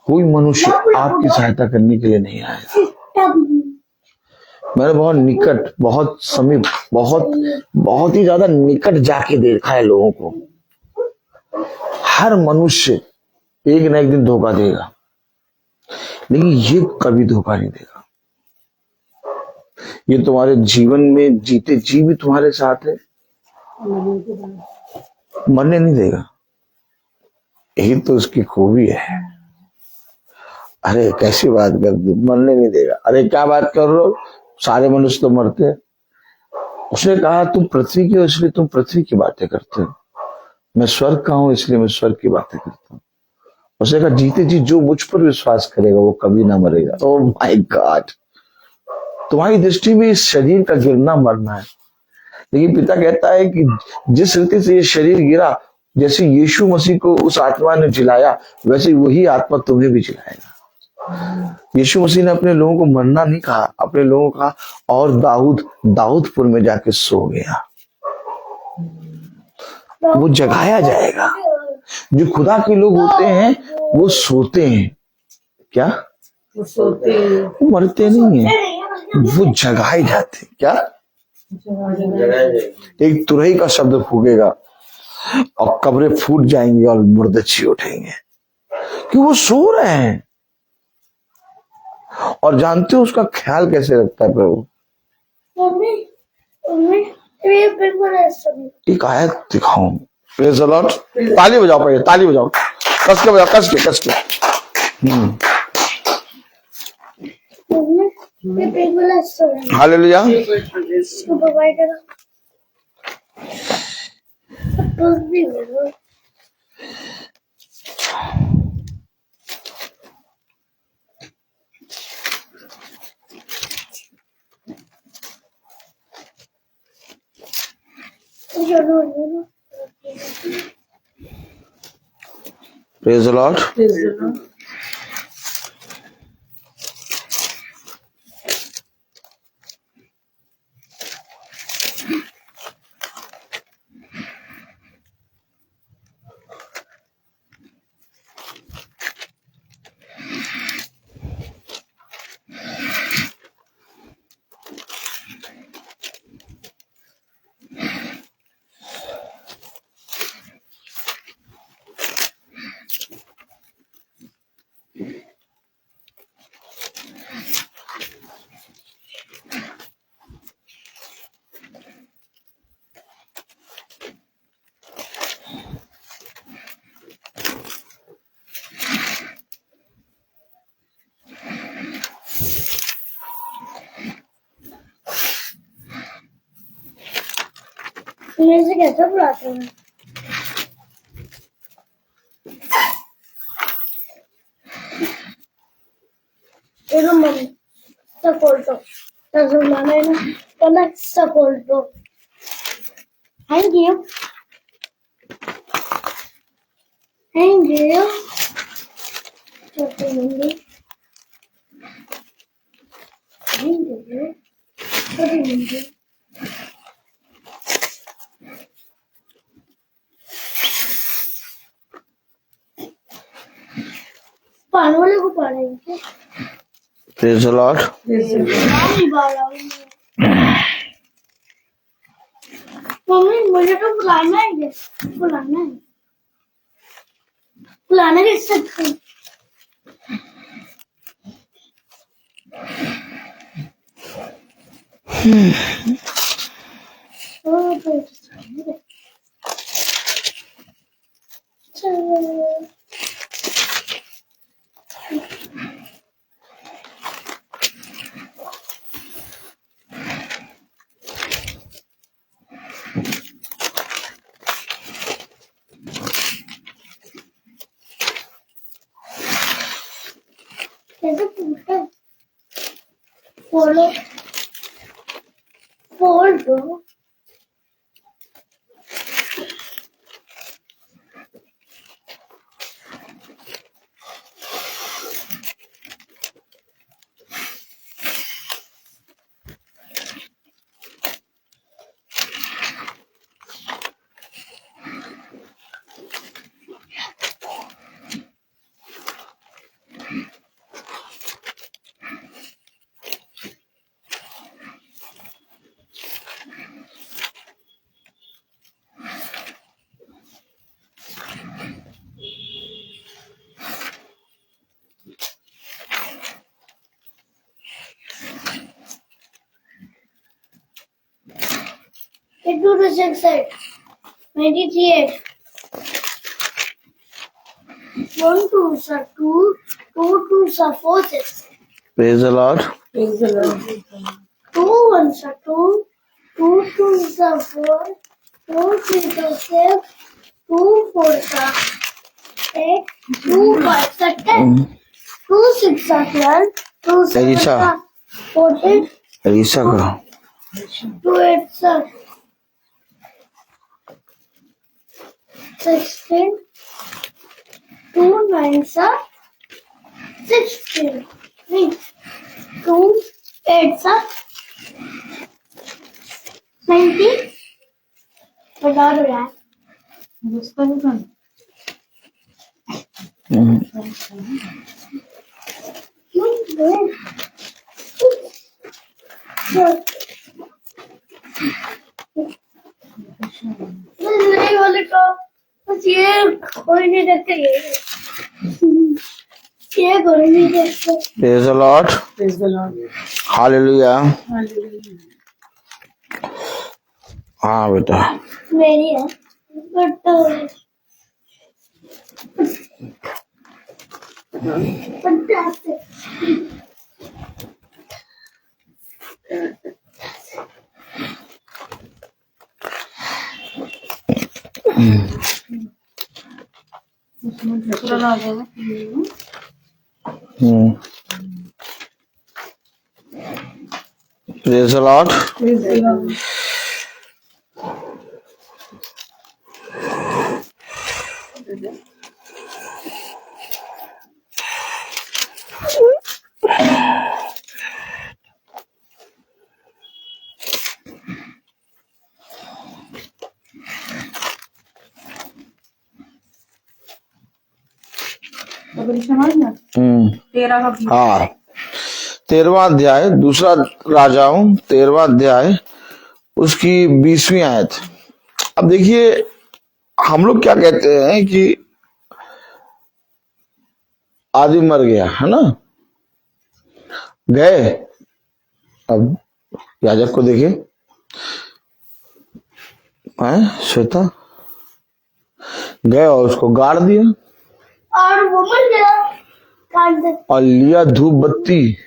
कोई मनुष्य आपकी सहायता करने के लिए नहीं आएगा। मैंने बहुत निकट, बहुत समीप, बहुत ही ज्यादा निकट जाके देखा है लोगों को। हर मनुष्य एक न एक दिन धोखा देगा, लेकिन ये कभी धोखा नहीं देगा। ये तुम्हारे जीवन में जीते जी भी तुम्हारे साथ है, मरने नहीं देगा। यही तो उसकी खूबी है। अरे कैसी बात कर दी, मरने नहीं देगा। अरे क्या बात कर रहे हो, सारे मनुष्य तो मरते हैं। उसने कहा तुम पृथ्वी के हो इसलिए तुम पृथ्वी की बातें करते हो, मैं स्वर्ग का हूं इसलिए मैं स्वर्ग की बातें करता हूँ। उसने कहा जीते जी जो मुझ पर विश्वास करेगा वो कभी ना मरेगा। ओह माय गॉड, तुम्हारी दृष्टि में इस शरीर का गिरना मरना है, लेकिन पिता कहता है कि जिस रीति से ये शरीर गिरा, जैसे यीशु मसीह को उस आत्मा ने जिलाया, वैसे वही आत्मा तुम्हें भी जिलाएगा। यीशु मसीह ने अपने लोगों को मरना नहीं कहा, अपने लोगों का और दाऊदपुर में जाके सो गया, वो जगाया जाएगा। जो खुदा के लोग होते हैं वो सोते हैं। क्या? वो सोते हैं, वो मरते नहीं है, वो जगाए जाते। क्या? एक तुरही का शब्द फूकेगा और कब्रें फूट जाएंगी और मुर्दे ची उठेंगे, कि वो सो रहे हैं। और जानते हो उसका ख्याल कैसे रखता है प्रभु? एक आयत दिखाऊं, प्रेज़ द लॉर्ड। ताली बजाओ, पहले ताली बजाओ, कस के बजाओ, कस के। हालेलुया। Praise the Lord. मेरे से कैसे बुलाते हैं? Era un sepolto. Las humanas con el sepolto. Thank you. Thank you. Thank you. पानी वाले को पढ़ेंगे प्रेज द लॉर्ड। मम्मी मुझे तो बुलाना है बुलाना किससे कैसे पूछते फोल्ड फोल्ड दो Two to 6 8 93 8 1 2 are 2 2 2 are 4 6 praise the Lord. 2 1 are 2 2 2 are 4 2 3 are 6 2 4 are 8 2 5 are 10 2 6 are 12 2 7 Elisa. are 14 Elisa का 2 8 are 16 2 9 are 16 3 2 8 are 19 बता दो यार नहीं वाले तो बस ये कोई नहीं देखते ये कोई नहीं देखते प्रेज द लॉर्ड। हालेलुया। हाँ बेटा मेरी है बट प्रेज द लॉर्ड। हाँ 13वां अध्याय दूसरा राजाओं 13वां अध्याय उसकी 20वीं आयत। अब देखिए हम लोग क्या कहते हैं कि आदमी मर गया है ना, गए। अब याजक को देखिए श्वेता गए और उसको गाड़ दिया और वो मर गया काट दे और लिया धूप बत्ती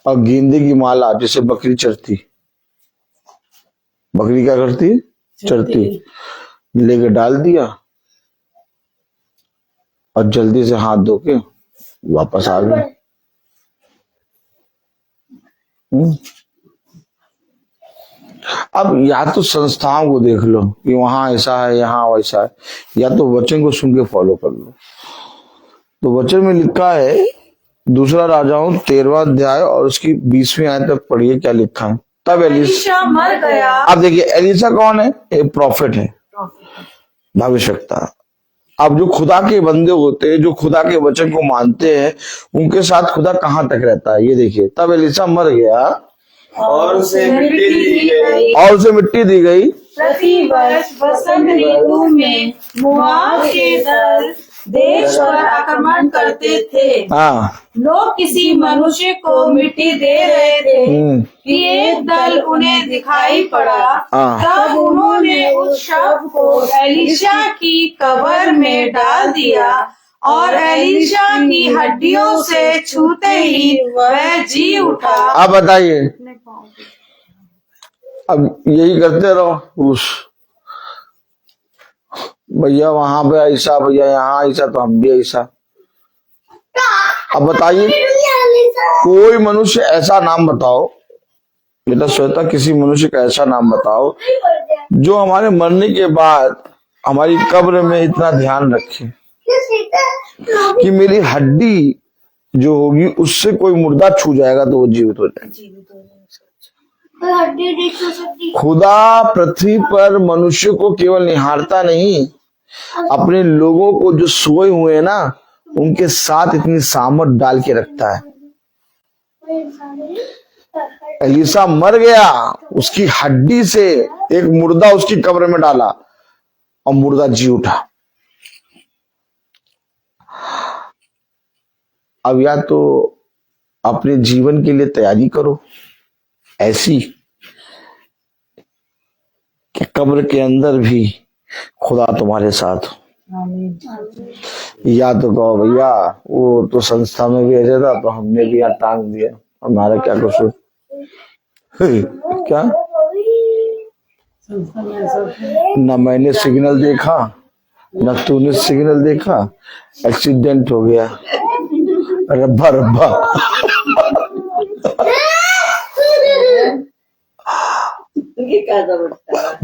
और गेंदे की माला जैसे बकरी चढ़ती बकरी क्या करती? चढ़ती। लेके डाल दिया और जल्दी से हाथ धो के वापस आ गए। अब या तो संस्थाओं को देख लो कि वहां ऐसा है, यहाँ वैसा है, या तो वचन को सुन के फॉलो कर लो। तो वचन में लिखा है, दूसरा राजाओं 13वां अध्याय और उसकी 20वीं आयत तक पढ़िए क्या लिखा है। तब एलीशा मर गया। अब देखिए एलीशा कौन है? एक प्रॉफिट है, भविष्यवक्ता। अब जो खुदा के बंदे होते हैं, जो खुदा के वचन को मानते हैं, उनके साथ खुदा कहां तक रहता है ये देखिए। तब एलीशा मर गया और उसे मिट्टी दी गई। और उसे मिट्टी दी गई। प्रतिवर्ष बसंत ऋतु में मोआब के दल देश पर आक्रमण करते थे। हाँ। लोग किसी मनुष्य को मिट्टी दे रहे थे कि एक दल उन्हें दिखाई पड़ा। हाँ। तब उन्होंने उस शव को एलीशा की कब्र में डाल दिया और एलीशा की हड्डियों से छूते ही वह जी उठा। आप बताइए, अब यही करते रहो। उस भैया वहां पे ऐसा, भैया यहाँ ऐसा, तो हम भी ऐसा। अब बताइए, कोई मनुष्य ऐसा नाम बताओ, बेटा श्वेता, किसी मनुष्य का ऐसा नाम बताओ जो हमारे मरने के बाद हमारी कब्र में इतना ध्यान रखे कि मेरी हड्डी जो होगी उससे कोई मुर्दा छू जाएगा तो वो जीवित हो जाएगा। खुदा पृथ्वी पर मनुष्य को केवल निहारता नहीं, अपने लोगों को जो सोए हुए हैं ना, उनके साथ इतनी सामर्थ डाल के रखता है। एलीशा मर गया, उसकी हड्डी से एक मुर्दा उसकी कब्र में डाला और मुर्दा जी उठा। अब या तो अपने जीवन के लिए तैयारी करो ऐसी कि कब्र के अंदर भी खुदा तुम्हारे साथ हो, या तो कहो भैया वो तो संस्था में भी ऐसे था तो हमने भी यहाँ टांग दिया, हमारा क्या कसूर। क्या न मैंने सिग्नल देखा न तूने सिग्नल देखा, एक्सीडेंट हो गया, रब्बा रब्बा।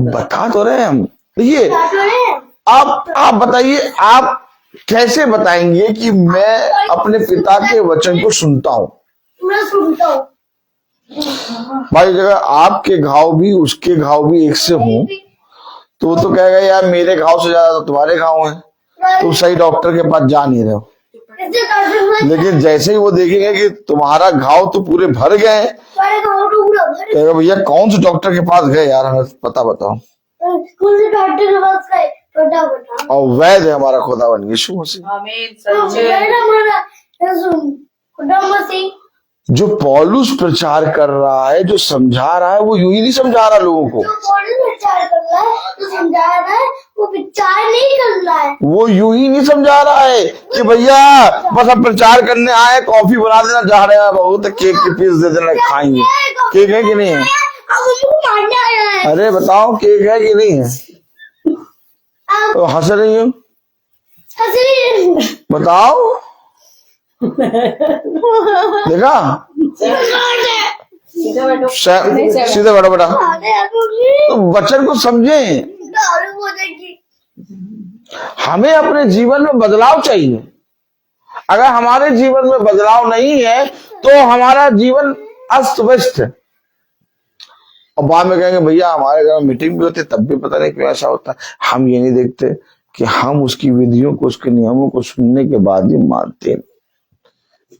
बता तो रहे हम। देखिए आप बताइए, आप कैसे बताएंगे कि मैं अपने पिता के वचन को सुनता हूँ? भाई अगर आपके घाव भी उसके घाव भी एक से हों तो वो तो कहेगा यार मेरे घाव से ज्यादा तो तुम्हारे घाव हैं, तुम सही डॉक्टर के पास जा नहीं रहे हो। लेकिन जैसे ही वो देखेंगे कि तुम्हारा घाव तो पूरे भर गए हैं, कहेगा भैया कौन से डॉक्टर के पास गए यार, हमें पता बताओ। और वैद्य हमारा खुदावन यीशु मसीह। जो पौलुस प्रचार कर रहा है, जो समझा रहा है, वो यूं ही नहीं समझा रहा लोगों को। वो यूं ही नहीं समझा रहा है कि भैया बस अब प्रचार करने आए, कॉफी बना देना जा रहे हैं, बहुत केक के पीस दे देना खाएंगे। केक है कि नहीं है? अरे बताओ केक है कि नहीं है? तो हंस रही हो, बताओ। देखा, सीधे बैठो बेटा। तो वचन को समझे, हमें अपने जीवन में बदलाव चाहिए। अगर हमारे जीवन में बदलाव नहीं है तो हमारा जीवन अस्त व्यस्त है। और बाद में कहेंगे भैया हमारे घर में मीटिंग भी होती है तब भी पता नहीं क्यों ऐसा होता है। हम ये नहीं देखते कि हम उसकी विधियों को, उसके नियमों को सुनने के बाद भी मानते,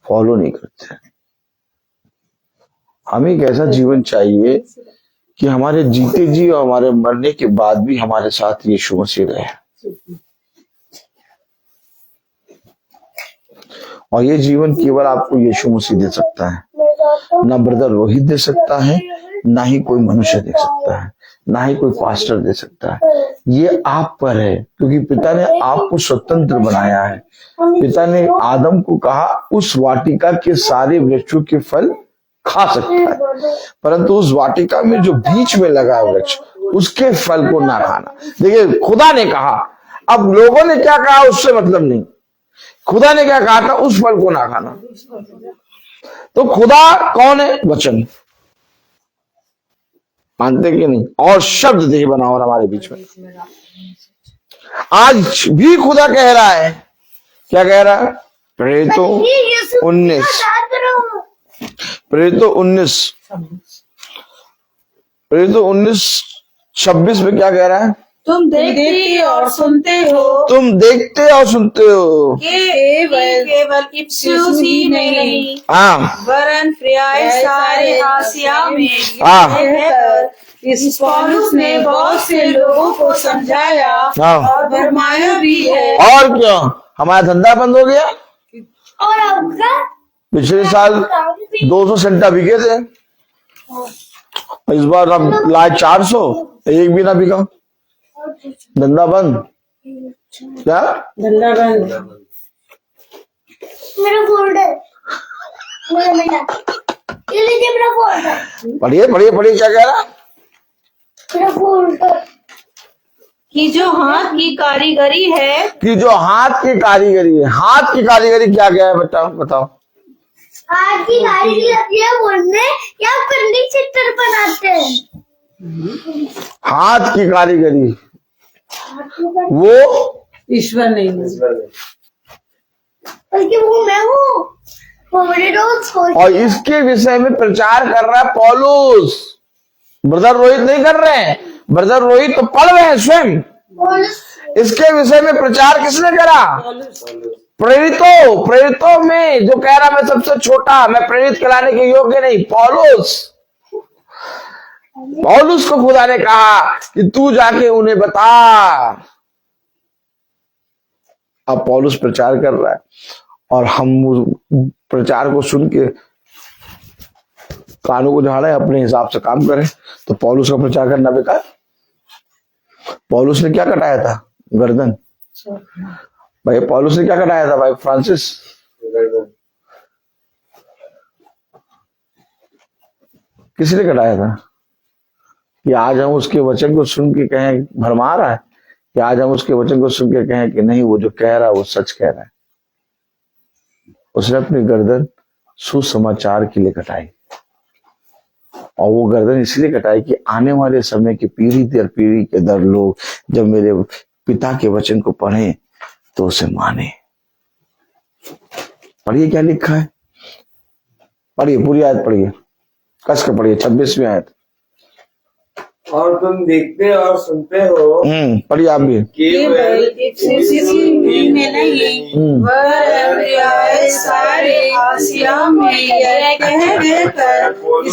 फॉलो नहीं करते। हमें एक ऐसा जीवन चाहिए कि हमारे जीते जी और हमारे मरने के बाद भी हमारे साथ यीशु मसीह रहे। और ये जीवन केवल आपको यीशु मसीह दे सकता है, ना ब्रदर रोहित दे सकता है, ना ही कोई मनुष्य दे सकता है, ना ही कोई पास्टर दे सकता है। ये आप पर है, क्योंकि पिता ने आपको स्वतंत्र बनाया है। पिता ने आदम को कहा उस वाटिका के सारे वृक्षों के फल खा सकता है, परंतु उस वाटिका में जो बीच में लगा है वृक्ष, उसके फल को ना खाना। देखिए, खुदा ने कहा, अब लोगों ने क्या कहा उससे मतलब नहीं, खुदा ने क्या कहा था, उस फल को ना खाना। तो खुदा कौन है? वचन। मानते कि नहीं? और शब्द देह बना और हमारे बीच में। आज भी खुदा कह रहा है, क्या कह रहा है? प्रेरितों 19 26 में क्या कह रहा है? तुम देखते और सुनते हो, तुम देखते और सुनते हो केवल इफ्सूस ही नहीं, हाँ वरन पर्याय सारे आसिया में हाँ रहकर इस पौलुस ने बहुत से लोगों को समझाया हाँ। और भरमाया भी है। और क्यों? हमारा धंधा बंद हो गया। और आपका पिछले साल 200 सेंटा बिके थे, इस बार अब लाए 400, एक भी ना बिका। धंधा बंद। क्या? धंधा बंद। मेरा फोल्डर, ये लीजिए मेरा फोल्डर। पढ़िए पढ़िए पढ़िए, क्या कह रहा? मेरा फोल्डर कि जो हाथ की कारीगरी है, कि जो हाथ की कारीगरी है। हाथ की कारीगरी क्या क्या है? बताओ बताओ। हाथ की कारीगरी होती है बोलने या करने चित्र बनाते हैं। हाथ की कारीगरी वो ईश्वर नहीं है। बल्कि वो मैं हूँ, वो मेरे रोज को। और इसके विषय में प्रचार कर रहा है पौलुस। ब्रदर रोहित नहीं कर रहे हैं, ब्रदर रोहित तो पढ़ रहे हैं स्वयं। इसके विषय में प्रचार किसने करा? प्रेरितों में जो कह रहा मैं सबसे छोटा, मैं प्रेरित कराने के योग्य नहीं, पौलुस को खुदा ने कहा कि तू जाके उन्हें बता। अब पौलुस प्रचार कर रहा है और हम प्रचार को सुन के कानों को झाड़े, अपने हिसाब से काम करें। तो पौलुस का प्रचार करना बेकार। पौलुस ने क्या कटाया था? गर्दन। भाई पौलुस ने क्या कटाया था? भाई फ्रांसिस किसने कटाया था? कि आज हम उसके वचन को सुन के कहें भरमा रहा है, कि आज हम उसके वचन को सुन के कहें कि नहीं, वो जो कह रहा है वो सच कह रहा है। उसने अपनी गर्दन सुसमाचार के लिए कटाई, और वो गर्दन इसलिए कटाई कि आने वाले समय की पीढ़ी दर पीढ़ी के दर लोग जब मेरे पिता के वचन को पढ़े तो उसे माने। पढ़िए क्या लिखा है, पढ़िए पूरी आयत पढ़िए, कस के पढ़िए 26वीं आयत। और तुम देखते और सुनते हो, पढ़िए आप भी। केवल इफ्सूस ही में नहीं, वरन पर्याय सारे आसिया में यह कहकर इस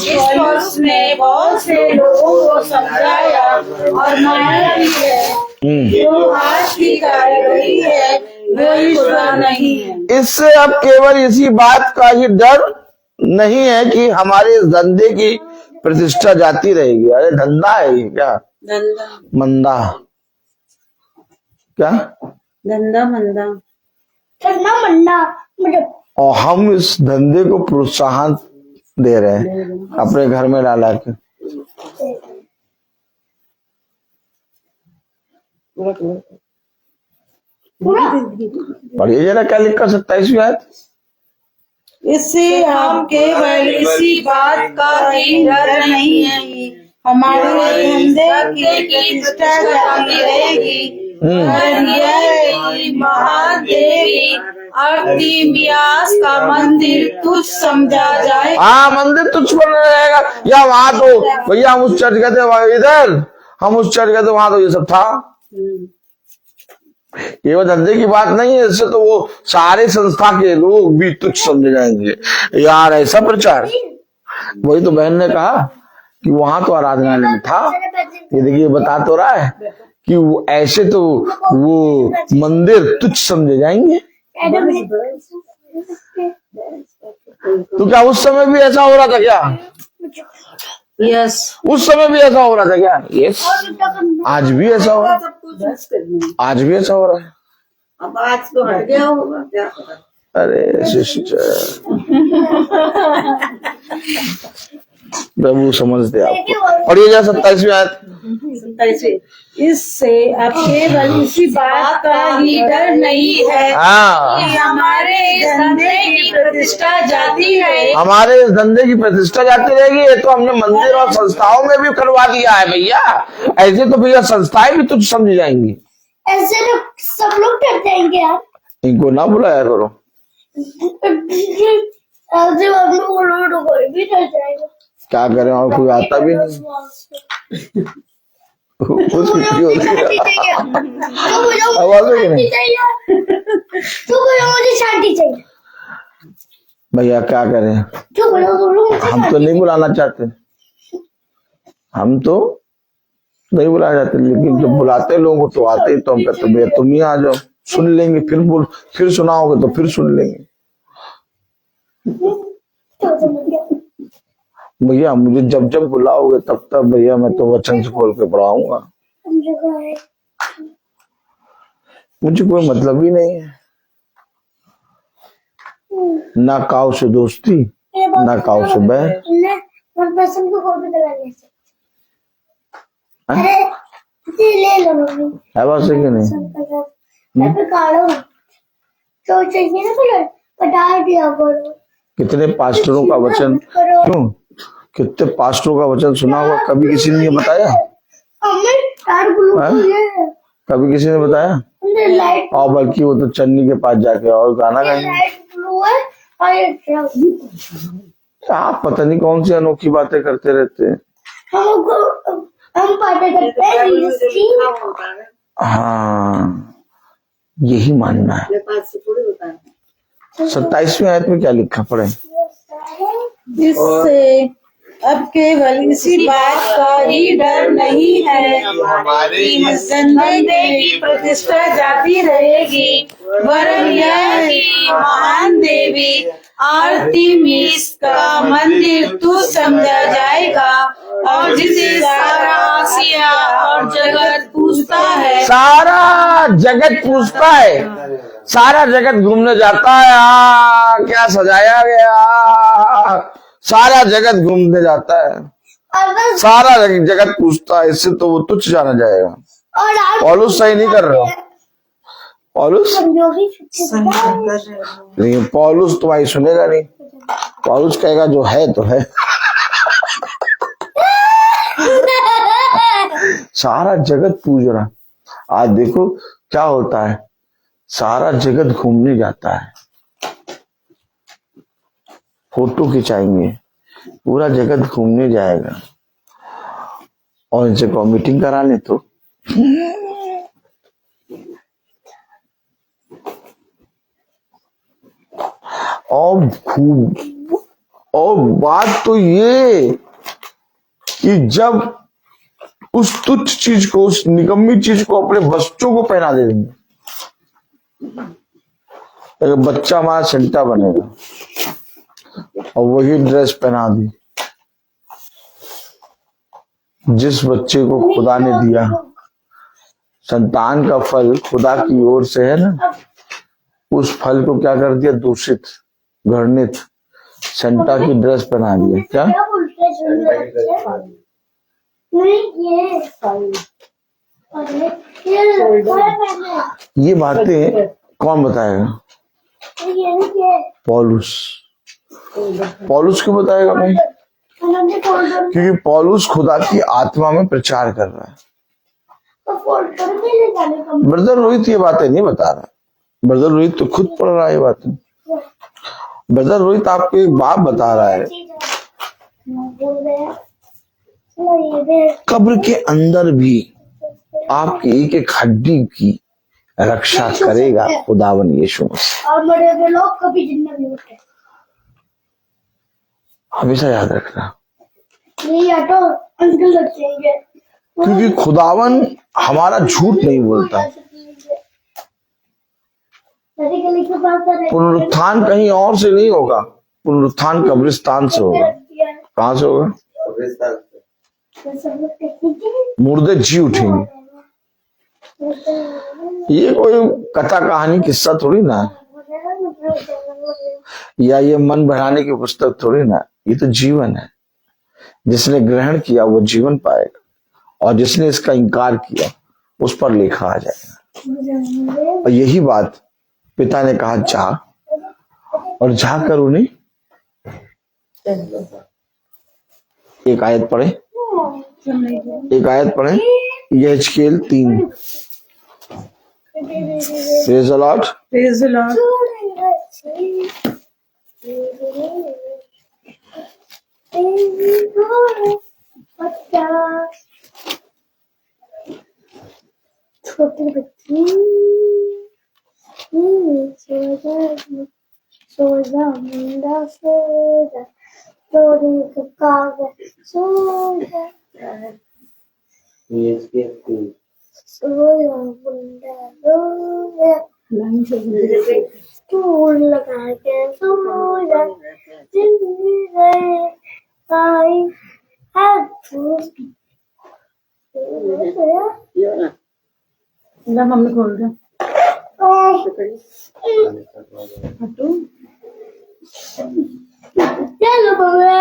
पौलुस ने बहुत से लोगों को समझाया और माया भी है। जो हाथ की कारीगरी है वो ईश्वर नहीं है। इससे अब केवल इसी बात का ही डर नहीं है कि हमारे धंधे की प्रतिष्ठा जाती रहेगी। अरे धंधा है ये क्या? धंधा मंदा। क्या? धंधा मंदा। करना मन्ना मुझे। और हम इस धंधे को प्रोत्साहन दे रहे हैं अपने घर में डाला के। पढ़िए जरा क्या लिखा 27वीं आयत। इससे हम केवल इसी बात का ही डर नहीं है, हमारे धंधे की प्रतिष्ठा जाती रहेगी, पर यह महादेवी अर्तिमियास का मंदिर तुच्छ समझा जाए। हाँ, मंदिर तुच्छ बन रहेगा। या वहां तो भैया हम उस चर्च गए थे, इधर हम उस चर्च गए थे, वहां तो ये सब था। ये वो धंधे की बात नहीं है, इससे तो वो सारे संस्था के लोग भी तुच्छ समझे जाएंगे। यार ऐसा प्रचार, वही तो बहन ने कहा कि वहां तो आराधनालय में था। ये देखिए बता तो रहा है कि वो ऐसे तो वो मंदिर तुच्छ समझे जाएंगे। तो क्या उस समय भी ऐसा हो रहा था क्या? यस, उस समय भी ऐसा हो रहा था क्या? यस, आज भी ऐसा हो रहा है। आज भी ऐसा हो रहा है। अब आज तो हट गया होगा क्या पता। अरे सिस्टर, प्रभु समझते आपको। पढ़िए जा 27वीं आयत। 27। इससे अब केवल इसी बात का ही डर नहीं है हाँ, कि हमारे धंधे की प्रतिष्ठा जाती है। हमारे इस धंधे की प्रतिष्ठा जाती रहेगी। ये तो हमने मंदिर और संस्थाओं में भी करवा दिया है भैया। ऐसे तो भैया संस्थाएं भी तुझ समझ जाएंगी। ऐसे लोग सब लोग डर जाएंगे यार। इनको ना बुलाया करो। ऐसे हम लोग कोई भी डर जाएगा। क्या करें, और कोई आता भी नहीं। कुछ भी हो गया। आवाज है कि नहीं? मुझे शांति चाहिए। भैया क्या करें, हम तो नहीं बुलाना चाहते। हम तो नहीं बुलाना चाहते, लेकिन जब बुलाते लोगों को तो आते ही। तो हम कहते भैया तुम ही आ जाओ, सुन लेंगे। फिर सुनाओगे तो फिर सुन लेंगे। भैया मुझे जब जब बुलाओगे तब तब भैया मैं तो वचन से खोल के पढ़ाऊंगा। मुझे कोई मतलब ही नहीं है, ना काऊ से दोस्ती, ना काऊ से बैर। ले लो मम्मी। है बात है कि नहीं? तो चाहिए ना कलर, बता दिया करो। कितने पास्टरों का वचन, क्यों कितने पास्टरों का वचन सुना हुआ, कभी किसी ने बताया? कभी किसी ने बताया? और बल्कि वो तो चन्नी के पास जाके और गाना गाएंगे। आप पता नहीं कौन सी अनोखी बातें करते रहते हैं। हम बातें करते हैं। हाँ, यही मानना है। 27वीं आयत में क्या लिखा पढ़े? इससे अब केवल इसी बात का ही डर नहीं है हमारे कि धंधे की प्रतिष्ठा जाती रहेगी, वरन यह कि महान देवी आर्तिमिस का मंदिर तू समझा जाएगा, और जिसे सारा आसिया और जगत पूजता है। सारा जगत पूछता है, सारा जगत घूमने जाता है। क्या सजाया गया, सारा जगत घूमने जाता है, सारा जगत पूछता है। इससे तो वो तुच्छ जाना जाएगा। पौलुस सही नहीं कर रहे हो, पौलुस नहीं, पौलुस तुम्हारी सुनेगा नहीं। पौलुस कहेगा जो है तो है। सारा जगत पूज रहा। आज देखो क्या होता है, सारा जगत घूमने जाता है, फोटो खिंचाएंगे, पूरा जगत घूमने जाएगा। और इनसे को मीटिंग करा ले तो और बात तो ये कि जब उस तुच्छ चीज को, उस निकम्मी चीज को अपने बच्चों को पहना दे देंगे, तो बच्चा हमारा सेंटा बनेगा। और वही ड्रेस पहना दी जिस बच्चे को खुदा ने दिया। संतान का फल खुदा की ओर से है ना, उस फल को क्या कर दिया, दूषित, घृणित, सेंटा की ड्रेस पहना दिया। क्या ये बातें कौन बताएगा? पौलुस। पौलुस क्यों बताएगा भाई? क्योंकि पौलुस खुदा की आत्मा में प्रचार कर रहा है। ब्रदर रोहित ये बातें नहीं बता रहा, ब्रदर रोहित तो खुद पढ़ रहा है ये बातें। ब्रदर रोहित आपको एक बाप बता रहा है, कब्र के अंदर भी आपकी एक एक हड्डी की रक्षा करेगा खुदावन यीशु मसीह। और मरे हुए लोग कभी जिंदा नहीं होते, हमेशा याद रखना। नहीं ऑटो अंकल लग जाएंगे, क्योंकि खुदावन हमारा झूठ नहीं बोलता। पुनरुत्थान कहीं और से नहीं होगा, पुनरुत्थान कब्रिस्तान से होगा। कहाँ से होगा? मुर्दे जी उठेंगे। ये कोई कथा कहानी किस्सा थोड़ी ना है। या ये मन बढ़ाने की पुस्तक थोड़ी ना, ये तो जीवन है। जिसने ग्रहण किया वो जीवन पाएगा, और जिसने इसका इनकार किया उस पर लेखा आ जाएगा। और यही बात पिता ने कहा, जा और जाकर उन्हें एक आयत पढ़े, यहेजकेल 3। Praise the Lord. Praise the Lord. छोटी बच्ची सोजा मुंडा सोजा चोरी का कागज सोजा सोजा मुंडा सोजा स्टूल लगा के सोजा जिंदगी गए आई हाथ ला मम्मी खोल रहे हटू। चलो मम्मी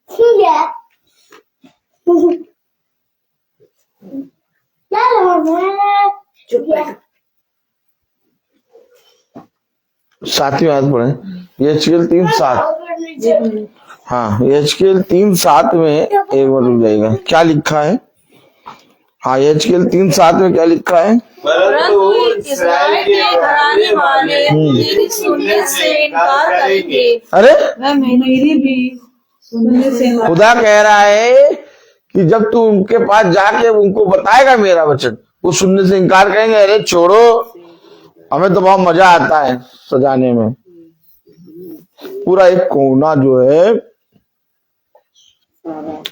ठीक है चलो मम्मी चुप है 7वीं आयत पढ़े, यहेजकेल 3:7। हाँ, यहेजकेल 3:7 में एक बार रुक जाएगा, क्या लिखा है? हाँ, यहेजकेल 3:7 में क्या लिखा है? परंतु इस्राएल के घराने वाले तेरी सुनने से इनकार करेंगे। अरे मेरी भी सुनने से खुदा कह रहा है कि जब तू उनके पास जाके उनको बताएगा मेरा वचन, वो सुनने से इनकार करेंगे। अरे छोड़ो, हमें तो बहुत मजा आता है सजाने में। पूरा एक कोना जो है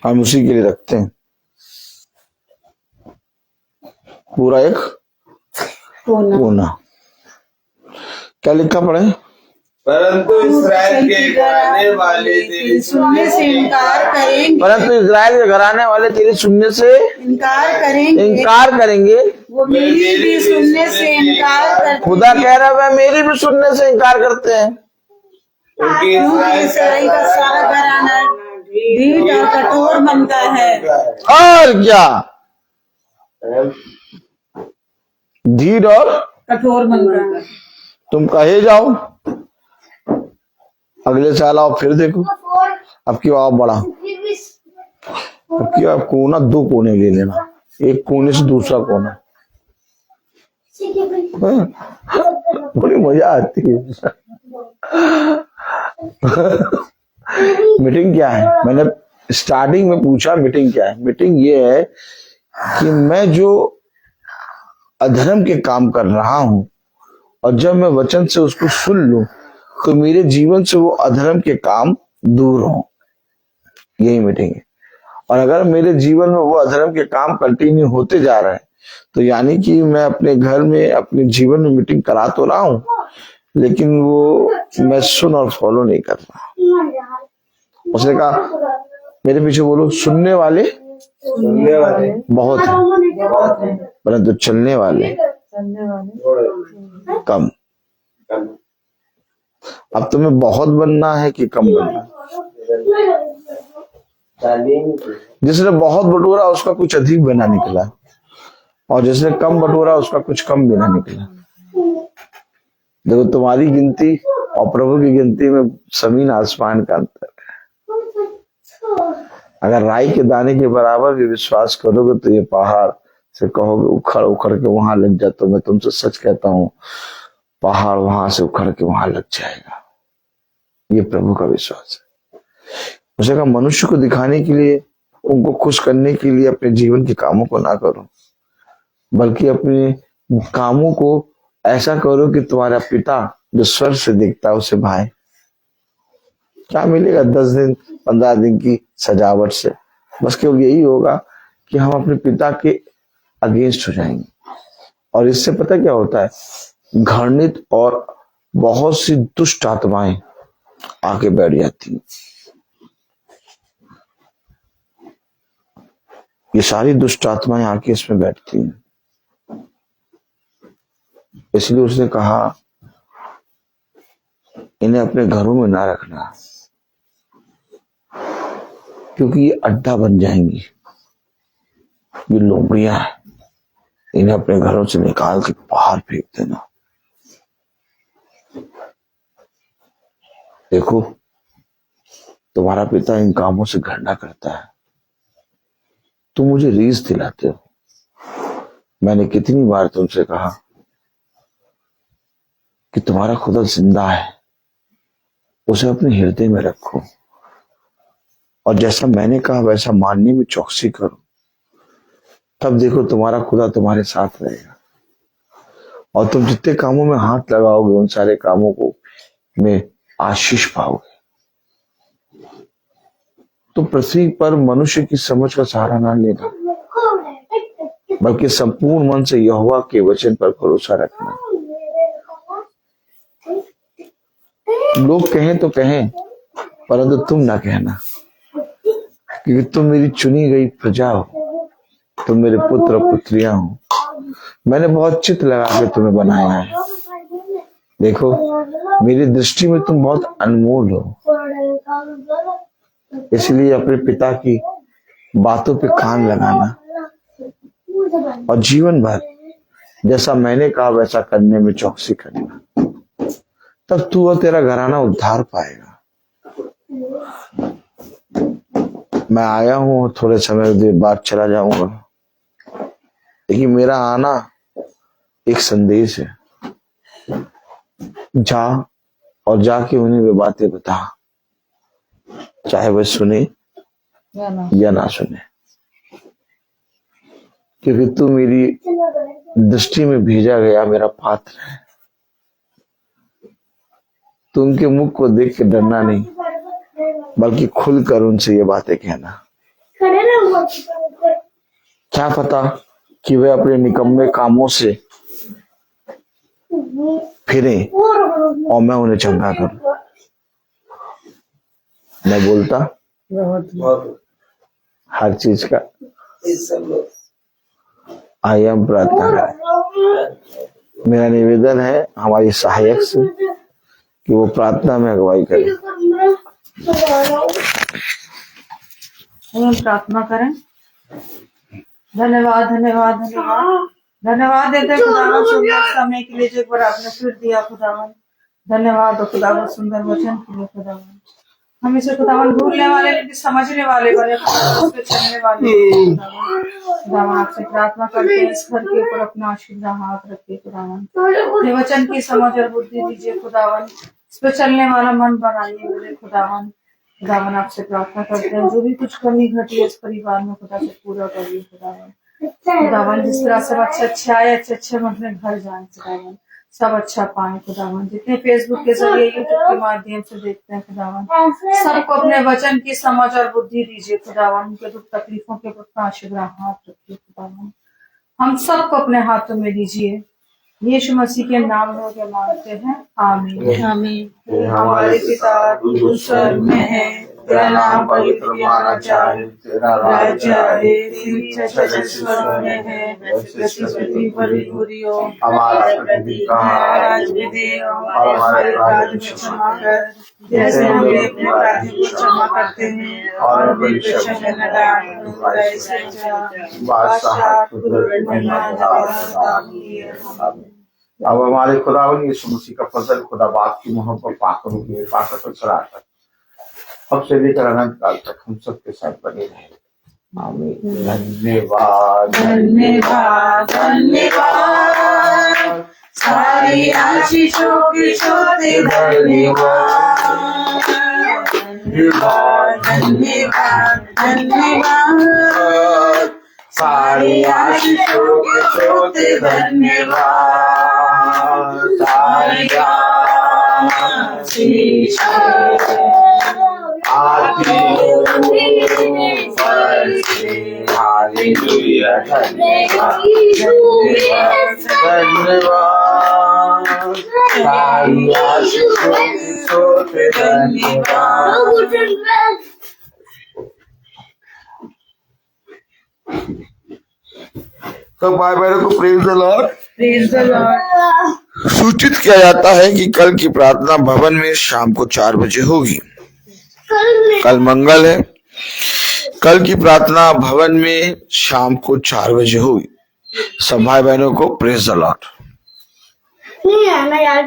हम उसी के लिए रखते हैं, पूरा एक कोना। क्या लिखा पड़े? परंतु इस्राएल के घराने वाले तेरी सुनने से इनकार करेंगे। परंतु इस्राएल के घराने वाले तेरी सुनने से इनकार करेंगे। वो मेरी भी सुनने से इनकार करते। खुदा कह रहा है वह मेरी भी सुनने से इनकार करते हैं। क्योंकि इस्राएल का सारा घराना ढीठ और कठोर बनता है। और क्या? ढीठ और कठोर बनता है। तुम कहे जाओ, अगले साल आओ फिर देखो, अब क्यों आओ बड़ा, अब क्यों आप कोना 2 कोने ले लेना, एक कोने से दूसरा कोना। हाँ, बड़ी मजा आती है। मीटिंग क्या है? मैंने स्टार्टिंग में पूछा मीटिंग क्या है? मीटिंग ये है कि मैं जो अधर्म के काम कर रहा हूं और जब मैं वचन से उसको सुन लूं तो मेरे जीवन से वो अधर्म के काम दूर हो, यही मीटिंग है। और अगर मेरे जीवन में वो अधर्म के काम कंटिन्यू होते जा रहे हैं तो यानी कि मैं अपने घर में अपने जीवन में मीटिंग करा तो रहा हूं, लेकिन वो मैं सुन और फॉलो नहीं कर रहा। उसने कहा मेरे पीछे बोलो, सुनने वाले बहुत हैं परंतु चलने वाले कम। अब तुम्हें बहुत बनना है कि कम बनना है? जिसने बहुत बटोरा उसका कुछ अधिक बिना निकला, और जिसने कम बटोरा उसका कुछ कम बिना निकला। देखो, तुम्हारी गिनती और प्रभु की गिनती में जमीन आसमान का अंतर है। अगर राई के दाने के बराबर भी विश्वास करोगे तो ये पहाड़ से कहोगे उखड़ उखड़ के वहां लग जा, तो मैं तुमसे सच कहता हूं पहाड़ वहां से उखड़ के वहां लग जाएगा। ये प्रभु का विश्वास है। उसे कहा मनुष्य को दिखाने के लिए, उनको खुश करने के लिए अपने जीवन के कामों को ना करो, बल्कि अपने कामों को ऐसा करो कि तुम्हारा पिता जो स्वर्ग से देखता है उसे भाए। क्या मिलेगा 10 दिन 15 दिन की सजावट से? बस केवल यही होगा कि हम अपने पिता के अगेंस्ट हो जाएंगे। और इससे पता क्या होता है? घृणित और बहुत सी दुष्ट आत्माएं आके बैठ जाती हैं। ये सारी दुष्ट आत्माएं आके इसमें बैठती हैं। इसलिए उसने कहा इन्हें अपने घरों में ना रखना, क्योंकि ये अड्डा बन जाएंगी। ये लोमड़ियां हैं, इन्हें अपने घरों से निकाल के बाहर फेंक देना। देखो, तुम्हारा पिता इन कामों से घृणा करता है, तुम मुझे रीस दिलाते हो। मैंने कितनी बार तुमसे कहा कि तुम्हारा खुदा जिंदा है, उसे अपने हृदय में रखो, और जैसा मैंने कहा वैसा मानने में चौकसी करो। तब देखो तुम्हारा खुदा तुम्हारे साथ रहेगा, और तुम जितने कामों में हाथ लगाओगे उन सारे कामों को में आशीष पाओगे। तो पृथ्वी पर मनुष्य की समझ का सहारा ना लेना, बल्कि संपूर्ण मन से यहोवा के वचन पर भरोसा रखना। लोग कहें तो कहें, परंतु तुम ना कहना, क्योंकि तुम मेरी चुनी गई प्रजा हो, तुम मेरे पुत्र और पुत्रियां हो। मैंने बहुत चित्त लगा के तुम्हें बनाया है। देखो, मेरी दृष्टि में तुम बहुत अनमोल हो, इसलिए अपने पिता की बातों पे कान लगाना, और जीवन भर जैसा मैंने कहा वैसा करने में चौकसी करना। तब तू और तेरा घराना उद्धार पाएगा। मैं आया हूं, थोड़े समय देर बाद चला जाऊंगा, लेकिन मेरा आना एक संदेश है। जा और जाके उन्हें वे बातें बता, चाहे वह सुने या ना सुने, क्योंकि तू मेरी दृष्टि में भेजा गया मेरा पात्र है। तू उनके मुख को देख के डरना नहीं, बल्कि खुलकर उनसे ये बातें कहना। क्या पता कि वे अपने निकम्मे कामों से फिरे और मैं उन्हें चंगा करूं। मैं बोलता हर चीज का आयाम प्रार्थना करें। मेरा निवेदन है हमारी सहायक से कि वो प्रार्थना में अगुवाई करे। हम प्रार्थना करें। धन्यवाद धन्यवाद धन्यवाद धन्यवाद देते खुदावन सुंदर समय के लिए जो एक बार आपने फिर दिया खुदावन। धन्यवाद और खुदावन सुंदर वचन के लिए खुदावन। हम इसे खुदावन भूलने वाले नहीं, समझने वाले बने, उस पे चलने वाले खुदावन। आपसे प्रार्थना करते हैं इस घर के ऊपर अपना आशीर्वाद हाथ रखिए खुदावन। ये वचन की समझ और बुद्धि दीजिए खुदावन, इस पे चलने वाला मन बनाइए मेरे खुदावन। खुदावन आपसे प्रार्थना करते हैं जो भी कुछ कमी घटी है इस परिवार में खुदा से पूरा करिए खुदावन। खुदावन जिस तरह सब अच्छे आए, अच्छे हम अपने घर जाए खुदावन, सब अच्छा पाए खुदावन। जितने फेसबुक के जरिए यूट्यूब के माध्यम से देखते हैं खुदावन, सबको अपने वचन की समझ और बुद्धि दीजिए खुदावन। उनके दुख तकलीफों के प्रति आशीर्वाद हाथ रखिए खुदावन। हम सबको अपने हाथों में दीजिए, यीशु मसीह के नाम में उन्हें मांगते हैं, आमीन आमीन। हमारे पिता तू स्वर्ग में है, तेरा नाम पवित्र माना जाए, तेरा राज्य आए, तेरी इच्छा स्वर्ग में है वैसे पृथ्वी पर भी पूरी हो। हमारा प्रतिदिन आज भी दे और हमारे अपराध को क्षमा कर, जैसे हम भी अपने अपराधी को क्षमा करते हैं, और हमें परीक्षा में न डाल, बुराई से बचा। अब हमारे खुदावन यीशु मसीह का फजल, खुदा बाप की मोहब्बत, पाक और सराहत अब से लेकर अनंत काल तक हम सबके साथ बने रहे, आमीन। धन्यवाद धन्यवाद धन्यवाद सारी आशीषों के छोटे धन्यवाद धन्यवाद धन्यवाद धन्यवाद सारी आशीषों के छोटे धन्यवाद सारी आशीष आती हालेलुया धन्यवाद धन्यवाद सारी आशीषों के छोटे धन्यवाद। तो भाई बहनों को praise the Lord. Praise the Lord. सूचित किया जाता है कि कल की प्रार्थना भवन में शाम को 4 बजे होगी। कल मंगल है। कल की प्रार्थना भवन में शाम को 4 बजे होगी। सब भाई बहनों को प्रेज द लॉर्ड। नहीं आना यार